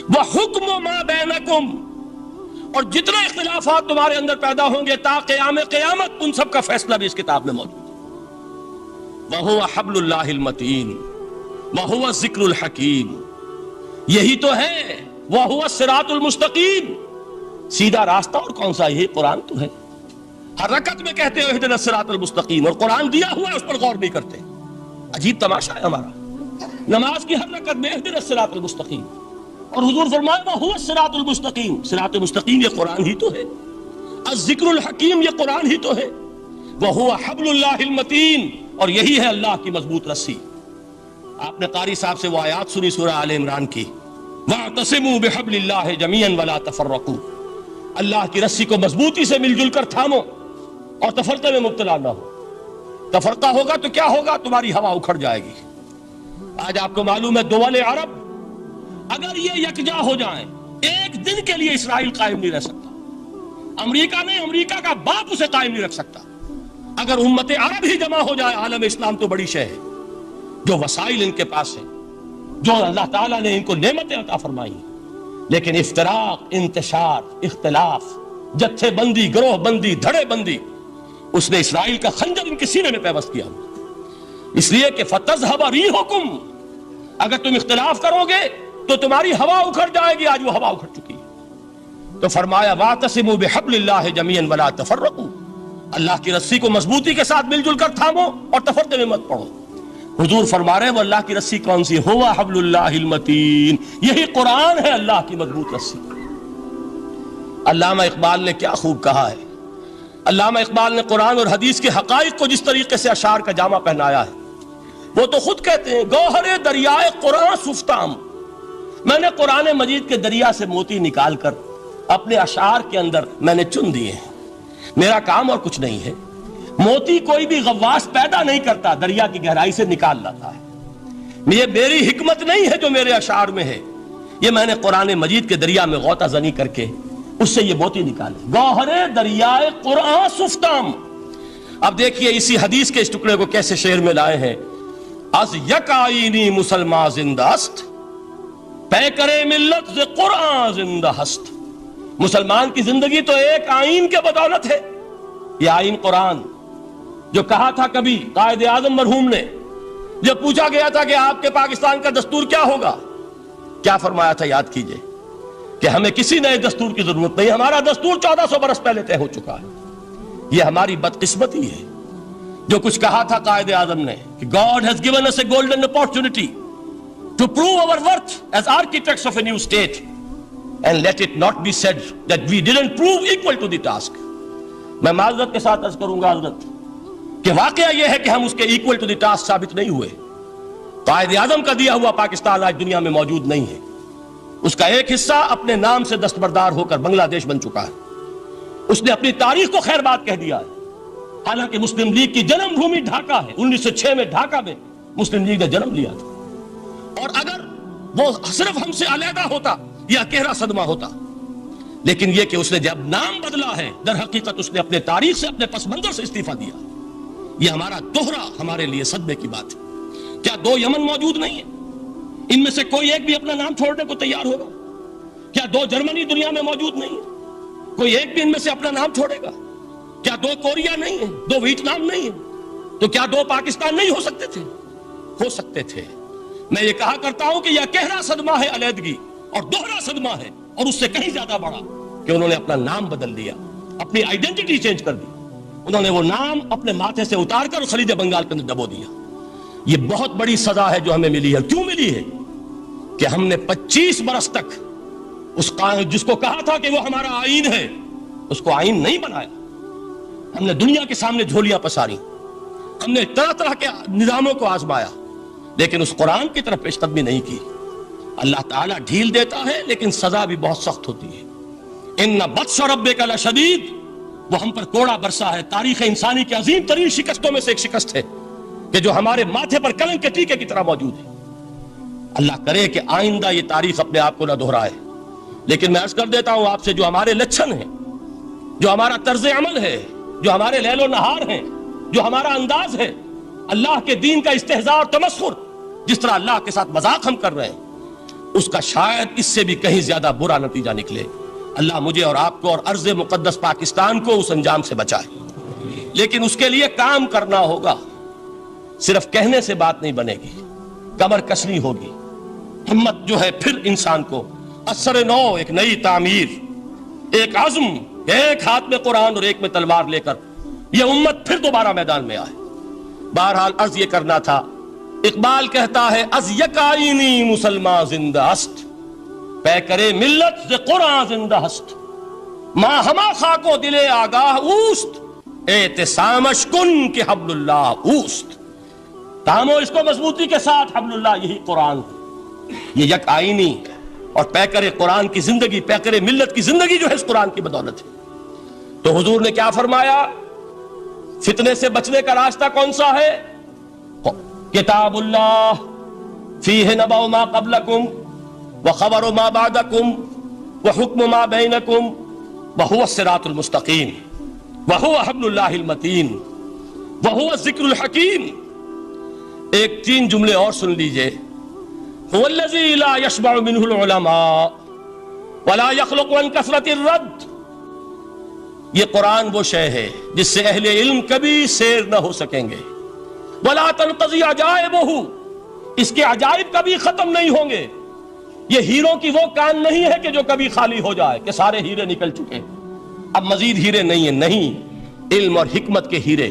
وَحُکْمُ مَا بَيْنَكُمْ، اور جتنے اختلافات تمہارے اندر پیدا ہوں گے تا قیام قیامت، ان سب کا فیصلہ بھی اس کتاب میں موجود ہے۔ وَهُوَ حَبْلُ اللَّهِ الْمَتِينُ وَهُوَ الذِّكْرُ الْحَكِيمُ، یہی تو ہے وَهُوَ الصِّرَاطُ الْمُسْتَقِيمُ، سیدھا راستہ اور کون سا؟ یہی قرآن تو ہے۔ ہر رکعت میں کہتے ہو اهْدِنَا الصِّرَاطَ الْمُسْتَقِيمُ، اور قرآن دیا ہوا ہے اس پر غور نہیں کرتے۔ عجیب تماشا ہے ہمارا، نماز کی ہر رکعت میں اهْدِنَا الصِّرَاطَ الْمُسْتَقِيمُ، اور حضور فرمایا وَهُوَ الصِّرَاطُ الْمُسْتَقِيمُ، صراط مستقیم یہ قرآن ہی تو ہے، الذکر الحکیم یہ قرآن ہی تو ہے، وَهُوَ حَبْلُ اللَّهِ الْمَتِينُ، اور یہی ہے اللہ کی مضبوط رسی۔ آپ نے قاری صاحب سے وہ آیات سنی سورہ آل عمران کی، وَاعْتَصِمُوا بِحَبْلِ اللَّهِ جَمِيعًا وَلَا تَفَرَّقُوا، اللہ کی رسی کو مضبوطی سے مل جل کر تھامو اور تفرقے میں مبتلا نہ ہو۔ تفرقہ ہوگا تو کیا ہوگا؟ تمہاری ہوا اکھڑ جائے گی۔ آج آپ کو معلوم ہے دول عرب اگر یہ یکجا ہو جائیں، ایک دن کے لیے اسرائیل قائم نہیں رہ سکتا، امریکہ نہیں، امریکہ کا باپ اسے قائم نہیں رکھ سکتا۔ اگر امت عرب ہی جمع ہو جائے، عالم اسلام تو بڑی شے ہے، جو وسائل ان کے پاس ہیں، جو اللہ تعالیٰ نے ان کو نعمتیں عطا فرمائی ہیں، لیکن افتراق، انتشار، اختلاف، جتھے بندی، گروہ بندی، دھڑے بندی، اس نے اسرائیل کا خنجر ان کے سینے میں پیوست کیا، اس لیے کہ فَتَذْهَبَ رِيحُكُمْ، اگر تم اختلاف کرو گے تو تمہاری ہوا اکھڑ جائے گی، آج وہ ہوا اکھڑ چکی ہے۔ تو فرمایا وَاعْتَصِمُوا بِحَبْلِ اللَّهِ جَمِيعًا وَلَا تَفَرَّقُوا، اللہ کی رسی کو مضبوطی کے ساتھ مل جل کر تھامو اور تفرقے میں مت پڑو۔ حضور فرما رہے ہیں وہ اللہ کی رسی کون سی؟ هو حبل اللہ المتین، یہی قرآن ہے اللہ کی مضبوط رسی۔ علامہ اقبال نے کیا خوب کہا ہے، علامہ اقبال نے قرآن اور حدیث کے حقائق کو جس طریقے سے اشعار کا جامع پہنایا ہے، وہ تو خود کہتے ہیں گوہر دریائے قرآن سفتام، میں نے قرآن مجید کے دریا سے موتی نکال کر اپنے اشعار کے اندر میں نے چن دیے ہیں، میرا کام اور کچھ نہیں ہے۔ موتی کوئی بھی غواص پیدا نہیں کرتا، دریا کی گہرائی سے نکال لاتا ہے۔ یہ میری حکمت نہیں ہے جو میرے اشعار میں ہے، یہ میں نے قرآن مجید کے دریا میں غوطہ زنی کر کے اس سے یہ موتی نکالے۔ گوہر دریائے قرآن سفتام۔ اب دیکھیے اسی حدیث کے اس ٹکڑے کو کیسے شعر میں لائے ہیں، از یک آئینی مسلمان زندہ است، پے کرے ملت سے قرآن زندہ ہست۔ مسلمان کی زندگی تو ایک آئین کے بدولت ہے، یہ آئین قرآن، جو کہا تھا کبھی قائد اعظم مرحوم نے جب پوچھا گیا تھا کہ آپ کے پاکستان کا دستور کیا ہوگا، کیا فرمایا تھا یاد کیجئے کہ ہمیں کسی نئے دستور کی ضرورت نہیں، ہمارا دستور 1400 برس پہلے طے ہو چکا ہے۔ یہ ہماری بدقسمتی ہے جو کچھ کہا تھا قائد اعظم نے کہ God has given us a golden opportunity to prove our worth as architects of a new state۔ and let it not be said that we didn't prove equal to the task. میں معذرت کے ساتھ عرض کروں گا حضرت کہ واقعہ یہ ہے کہ ہم اس کے equal to the task ثابت نہیں ہوئے. قائد اعظم کا دیا ہوا پاکستان آج دنیا میں موجود نہیں ہے. اس کا ایک حصہ اپنے نام سے دستبردار ہو کر بنگلہ دیش بن چکا ہے. اس نے اپنی تاریخ کو خیر بات کہہ دیا ہے. حالانکہ مسلم لیگ کی جنم بھومی ڈھاکہ ہے. 1906 میں ڈھاکہ میں مسلم لیگ نے جنم لیا تھا. اور اگر وہ صرف ہم سے علیحدہ ہوتا یا گہرا صدمہ ہوتا، لیکن یہ کہ اس نے جب نام بدلا ہے در حقیقت اس نے اپنے تاریخ سے، اپنے پس منظر سے استعفیٰ دیا. یہ ہمارا دوہرا ہمارے لیے صدمے کی بات ہے. کیا 2 یمن موجود نہیں ہیں؟ ان میں سے کوئی ایک بھی اپنا نام چھوڑنے کو تیار ہوگا؟ کیا 2 جرمنی دنیا میں موجود نہیں ہیں؟ کوئی ایک بھی ان میں سے اپنا نام چھوڑے گا؟ کیا 2 کوریا نہیں ہیں؟ 2 ویتنام نہیں ہیں؟ تو کیا 2 پاکستان نہیں ہو سکتے تھے؟ ہو سکتے تھے. میں یہ کہا کرتا ہوں کہ یہ گہرا صدمہ ہے علیحدگی، اور دوہرا صدمہ ہے، اور اس سے کہیں زیادہ بڑا کہ انہوں نے اپنا نام بدل دیا، اپنی آئیڈینٹی چینج کر دی. انہوں نے وہ نام اپنے ماتھے سے اتار کر خلیج بنگال کے اندر دبو دیا. یہ بہت بڑی سزا ہے جو ہمیں ملی ہے. کیوں ملی ہے؟ کہ ہم نے 25 برس تک اس جس کو کہا تھا کہ وہ ہمارا آئین ہے، اس کو آئین نہیں بنایا. ہم نے دنیا کے سامنے جھولیاں پساری، ہم نے طرح طرح کے نظاموں کو آزمایا، لیکن اس قرآن کی طرف پیش قدمی نہیں کی. اللہ تعالیٰ ڈھیل دیتا ہے لیکن سزا بھی بہت سخت ہوتی ہے. ان بطش ربک لشدید، وہ ہم پر کوڑا برسا ہے. تاریخ انسانی کی عظیم ترین شکستوں میں سے ایک شکست ہے کہ جو ہمارے ماتھے پر کلنک کے ٹیکے کی طرح موجود ہے. اللہ کرے کہ آئندہ یہ تاریخ اپنے آپ کو نہ دہرائے. لیکن میں عرض کر دیتا ہوں آپ سے، جو ہمارے لچھن ہیں، جو ہمارا طرز عمل ہے، جو ہمارے لیل و نہار ہیں، جو ہمارا انداز ہے، اللہ کے دین کا استہزاء اور تمسخر، جس طرح اللہ کے ساتھ مذاق ہم کر رہے ہیں، اس کا شاید اس سے بھی کہیں زیادہ برا نتیجہ نکلے. اللہ مجھے اور آپ کو اور ارض مقدس پاکستان کو اس انجام سے بچائے. لیکن اس کے لیے کام کرنا ہوگا. صرف کہنے سے بات نہیں بنے گی، کمر کسنی ہوگی. ہمت جو ہے پھر انسان کو اثر نو، ایک نئی تعمیر، ایک عزم، ایک ہاتھ میں قرآن اور ایک میں تلوار لے کر یہ امت پھر دوبارہ میدان میں آئے. بہرحال عرض یہ کرنا تھا. اقبال کہتا ہے از یک آئینی مسلمان زندہ است، پے کرے ملت ز قرآن زندہ است. ماں ہما خاک و دل آگاہ اوست، اعتصامش کن کہ حبل اللہ اوست. تامو اس کو مضبوطی کے ساتھ، حبل اللہ یہی قرآن ہے. یہ یک آئینی اور پیکر قرآن کی زندگی، پیکر ملت کی زندگی جو ہے اس قرآن کی بدولت ہے. تو حضور نے کیا فرمایا؟ فتنے سے بچنے کا راستہ کون سا ہے؟ کتاب اللہ فیہ نبأ ما قبلکم وخبر ما بعدکم وحکم ما بینکم وہو الصراط المستقیم وہو حبل اللہ المتین وہو الذکر الحکیم. ایک 3 جملے اور سن لیجئے. هو الذی لا یشبع منہ العلماء ولا یخلق عن کثرت الرد. یہ قرآن وہ شے ہے جس سے اہل علم کبھی سیر نہ ہو سکیں گے. ولا تنقضی عجائبہ، اس کے عجائب کبھی ختم نہیں ہوں گے. یہ ہیروں کی وہ کان نہیں ہے کہ جو کبھی خالی ہو جائے کہ سارے ہیرے نکل چکے اب مزید ہیرے نہیں ہیں. نہیں، علم اور حکمت کے ہیرے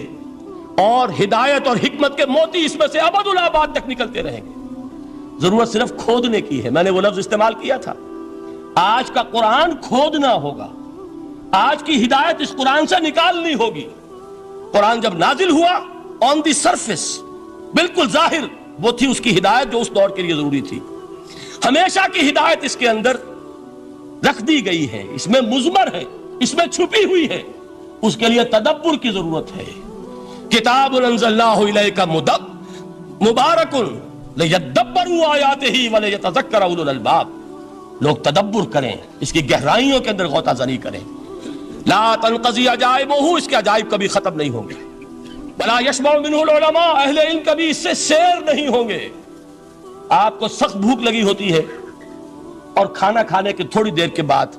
اور ہدایت اور حکمت کے موتی اس میں سے ابد الآباد تک نکلتے رہیں گے. ضرورت صرف کھودنے کی ہے. میں نے وہ لفظ استعمال کیا تھا. آج کا قرآن کھودنا ہوگا. آج کی ہدایت اس قرآن سے نکالنی ہوگی. قرآن جب نازل ہوا آن دی سرفیس، بالکل ظاہر وہ تھی اس کی ہدایت جو اس دور کے لیے ضروری تھی. ہمیشہ کی ہدایت اس کے اندر رکھ دی گئی ہے، اس میں مضمر ہے، اس میں چھپی ہوئی ہے. اس کے لیے تدبر کی ضرورت ہے. کتاب انزلناہ الیک مبارک لیدبروا آیاتہ ولیتذکر اولو الالباب. لوگ تدبر کریں، اس کی گہرائیوں کے اندر غوطہ زنی کریں. لا تنقضی عجائبہ، اس کے عجائب کبھی ختم نہیں ہوں گے. ولا یشبع منہ العلماء، اہل علم کبھی اس سے سیر نہیں ہوں گے. آپ کو سخت بھوک لگی ہوتی ہے اور کھانا کھانے کے تھوڑی دیر کے بعد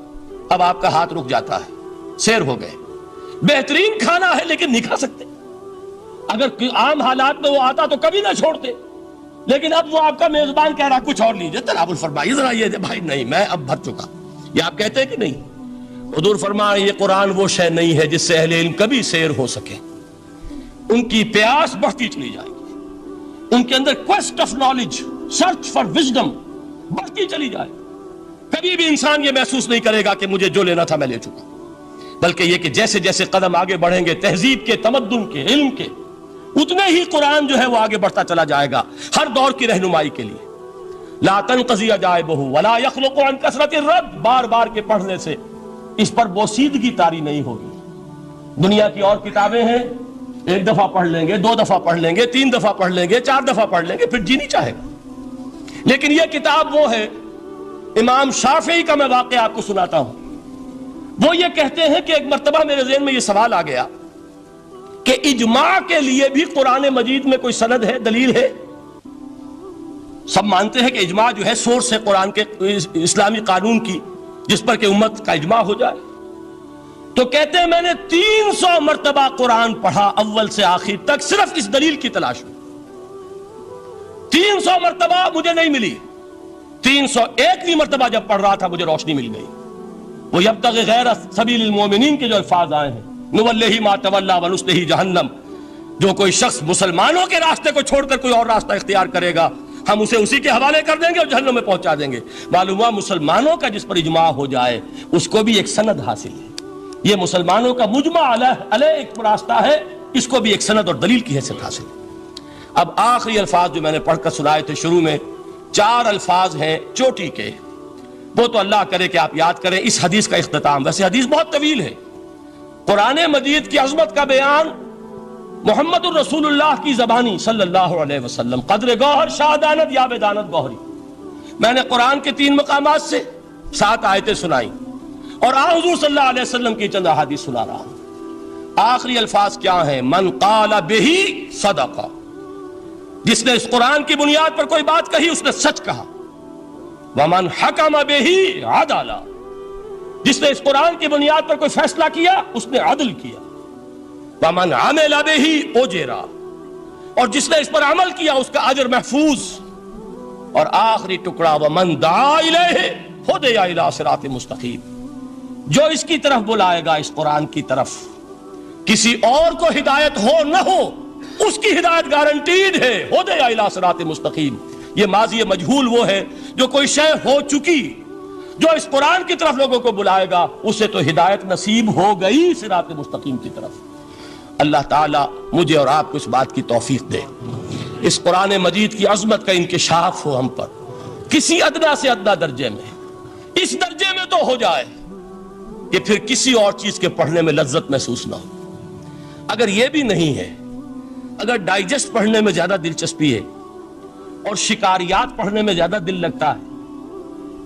اب آپ کا ہاتھ رک جاتا ہے، سیر ہو گئے. بہترین کھانا ہے لیکن نہیں کھا سکتے. اگر عام حالات میں وہ آتا تو کبھی نہ چھوڑتے، لیکن اب وہ آپ کا میزبان کہہ رہا کچھ اور لیجئے، تناول فرمائیے ذرا یہ بھائی نہیں میں اب بھر چکا. یہ آپ کہتے ہیں کہ نہیں؟ حضور فرمایا یہ قرآن وہ شے نہیں ہے جس سے اہل علم کبھی سیر ہو سکے. ان کی پیاس بڑھتی چلی جائے گی، ان کے اندر cost of knowledge, search for wisdom بڑھتی چلی جائے. کبھی بھی انسان یہ محسوس نہیں کرے گا کہ مجھے جو لینا تھا میں لے چکا، بلکہ یہ کہ جیسے جیسے قدم آگے بڑھیں گے تہذیب کے، تمدن کے، علم کے، اتنے ہی قرآن جو ہے وہ آگے بڑھتا چلا جائے گا ہر دور کی رہنمائی کے لیے۔ لا تنقضی عجائبہ ولا یخلق عن کثرت الرد، بار بار کے پڑھنے سے اس پر بوسیدگی طاری نہیں ہوگی۔ دنیا کی اور کتابیں ہیں، ایک دفعہ پڑھ لیں گے، دو دفعہ پڑھ لیں گے، تین دفعہ پڑھ لیں گے، چار دفعہ پڑھ لیں گے، پھر جی نہیں چاہے گا۔ لیکن یہ کتاب وہ ہے، امام شافعی کا میں واقعہ آپ کو سناتا ہوں۔ وہ یہ کہتے ہیں کہ ایک مرتبہ میرے ذہن میں یہ سوال آ گیا کہ اجماع کے لیے بھی قرآن مجید میں کوئی سند ہے، دلیل ہے؟ سب مانتے ہیں کہ اجماع جو ہے سورس ہے قرآن کے اسلامی قانون کی، جس پر کہ امت کا اجماع ہو جائے۔ تو کہتے ہیں میں نے 300 مرتبہ قرآن پڑھا اول سے آخر تک، صرف اس دلیل کی تلاش میں۔ 300 مرتبہ مجھے نہیں ملی، 301ویں مرتبہ جب پڑھ رہا تھا مجھے روشنی مل گئی۔ وہ یبتغی غیر سبیل المومنین کے جو الفاظ آئے ہیں، نولہ ما تولی ونصلہ جہنم، جو کوئی شخص مسلمانوں کے راستے کو چھوڑ کر کوئی اور راستہ اختیار کرے گا ہم اسے اسی کے حوالے کر دیں گے اور جہنم میں پہنچا دیں گے۔ معلوم ہوا مسلمانوں کا جس پر اجماع ہو جائے اس کو بھی ایک سند حاصل ہے۔ یہ مسلمانوں کا مجمع علیہ ایک راستہ ہے، اس کو بھی ایک سند اور دلیل کی حیثیت حاصل ہے۔ اب آخری الفاظ جو میں نے پڑھ کر سنائے تھے شروع میں، 4 الفاظ ہیں چوٹی کے، وہ تو اللہ کرے کہ آپ یاد کریں۔ اس حدیث کا اختتام، ویسے حدیث بہت طویل ہے، قرآن مجید کی عظمت کا بیان محمد الرسول اللہ کی زبانی صلی اللہ علیہ وسلم، قدر گوہر شاہدانت یا بدانت گوہری۔ میں نے قرآن کے 3 مقامات سے 7 آیتیں سنائی اور حضور صلی اللہ علیہ وسلم کی چند احادیث سنا رہا ہوں۔ آخری الفاظ کیا ہیں؟ من قال بہ صدق، جس نے اس قرآن کی بنیاد پر کوئی بات کہی اس نے سچ کہا۔ ومن حکم بہ عدل، جس نے اس قرآن کی بنیاد پر کوئی فیصلہ کیا اس نے عدل کیا۔ ومن عمل بہ اجر، اور جس نے اس پر عمل کیا اس کا اجر محفوظ۔ اور آخری ٹکڑا ومن دعا الیہ ہدی الی صراط مستقیم، جو اس کی طرف بلائے گا، اس قرآن کی طرف، کسی اور کو ہدایت ہو نہ ہو اس کی ہدایت گارنٹیڈ ہے، ہدی الی صراط مستقیم۔ یہ ماضی مجہول وہ ہے جو کوئی شے ہو چکی، جو اس قرآن کی طرف لوگوں کو بلائے گا اسے تو ہدایت نصیب ہو گئی صراط مستقیم کی طرف۔ اللہ تعالیٰ مجھے اور آپ کو اس بات کی توفیق دے، اس قرآن مجید کی عظمت کا انکشاف ہو ہم پر کسی ادنا سے ادنا درجے میں، اس درجے میں تو ہو جائے کہ پھر کسی اور چیز کے پڑھنے میں لذت محسوس نہ ہو۔ اگر یہ بھی نہیں ہے، اگر ڈائجسٹ پڑھنے میں زیادہ دلچسپی ہے اور شکاریات پڑھنے میں زیادہ دل لگتا ہے،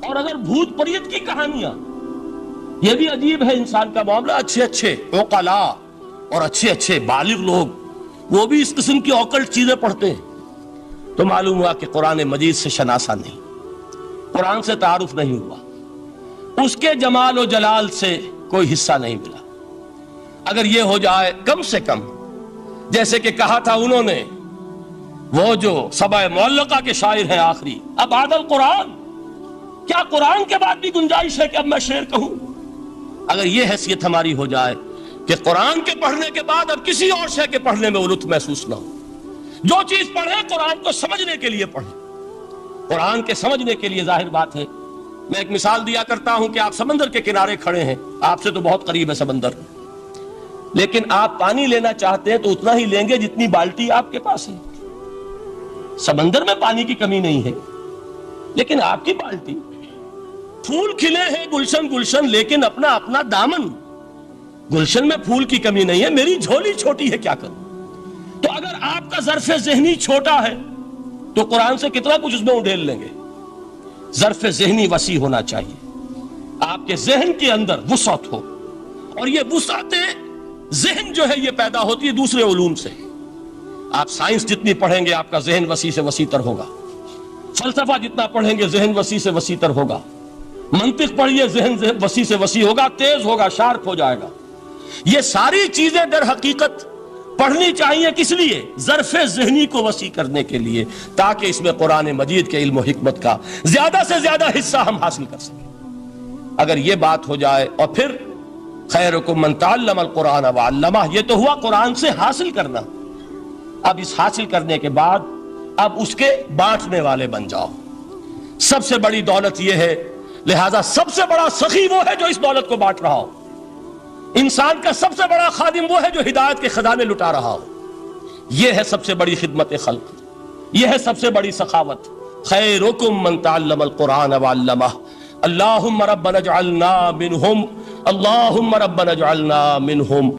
اور اگر بھوت پریت کی کہانیاں، یہ بھی عجیب ہے انسان کا معاملہ، اچھے عقلاء اور اچھے بالغ لوگ وہ بھی اس قسم کی اوکلٹ چیزیں پڑھتے ہیں، تو معلوم ہوا کہ قرآن مجید سے شناسہ نہیں، قرآن سے تعارف نہیں ہوا، اس کے جمال و جلال سے کوئی حصہ نہیں ملا۔ اگر یہ ہو جائے کم سے کم، جیسے کہ کہا تھا انہوں نے، وہ جو سبع معلقہ کے شاعر ہیں آخری، اب عادل قرآن، کیا قرآن کے بعد بھی گنجائش ہے کہ اب میں شعر کہوں؟ اگر یہ حیثیت ہماری ہو جائے کہ قرآن کے پڑھنے کے بعد اب کسی اور شے کے پڑھنے میں لطف محسوس نہ ہو، جو چیز پڑھیں قرآن کو سمجھنے کے لیے پڑھیں، قرآن کے سمجھنے کے لیے۔ ظاہر بات ہے، میں ایک مثال دیا کرتا ہوں کہ آپ سمندر کے کنارے کھڑے ہیں، آپ سے تو بہت قریب ہے سمندر، لیکن آپ پانی لینا چاہتے ہیں تو اتنا ہی لیں گے جتنی بالٹی آپ کے پاس ہے۔ سمندر میں پانی کی کمی نہیں ہے، لیکن آپ کی بالٹی، پھول کھلے ہیں گلشن گلشن، لیکن اپنا اپنا دامن، گلشن میں پھول کی کمی نہیں ہے، میری جھولی چھوٹی ہے، کیا کروں؟ تو اگر آپ کا ظرف ذہنی چھوٹا ہے تو قرآن سے کتنا کچھ اس میں اڈھیل لیں گے۔ ظرف ذہنی وسیع ہونا چاہیے، آپ کے ذہن کے اندر وسعت ہو، اور یہ وسعت ذہن جو ہے یہ پیدا ہوتی ہے دوسرے علوم سے۔ آپ سائنس جتنی پڑھیں گے آپ کا ذہن وسیع سے وسیع تر ہوگا، فلسفہ جتنا پڑھیں گے ذہن وسیع سے وسیع تر ہوگا، منطق پڑھیے ذہن وسیع سے وسیع ہوگا، تیز ہوگا، شارپ ہو جائے گا۔ یہ ساری چیزیں در حقیقت پڑھنی چاہیے، کس لیے؟ ظرف ذہنی کو وسیع کرنے کے لیے، تاکہ اس میں قرآن مجید کے علم و حکمت کا زیادہ سے زیادہ حصہ ہم حاصل کر سکیں۔ اگر یہ بات ہو جائے، اور پھر خیرکم من تعلم القرآن وعلمہ، یہ تو ہوا قرآن سے حاصل کرنا۔ اب اس حاصل کرنے کے بعد اب اس کے بانٹنے والے بن جاؤ۔ سب سے بڑی دولت یہ ہے لہذا سب سے بڑا سخی وہ ہے جو اس دولت کو بانٹ رہا ہو، انسان کا سب سے بڑا خادم وہ ہے جو ہدایت کے خزانے لٹا رہا ہو۔ یہ ہے سب سے بڑی خدمت خلق، یہ ہے سب سے بڑی سخاوت۔ خیرکم من تعلم القرآن وعلمہ، اللہم ربنا اجعلنا منہم، اللہم ربنا اجعلنا منہم۔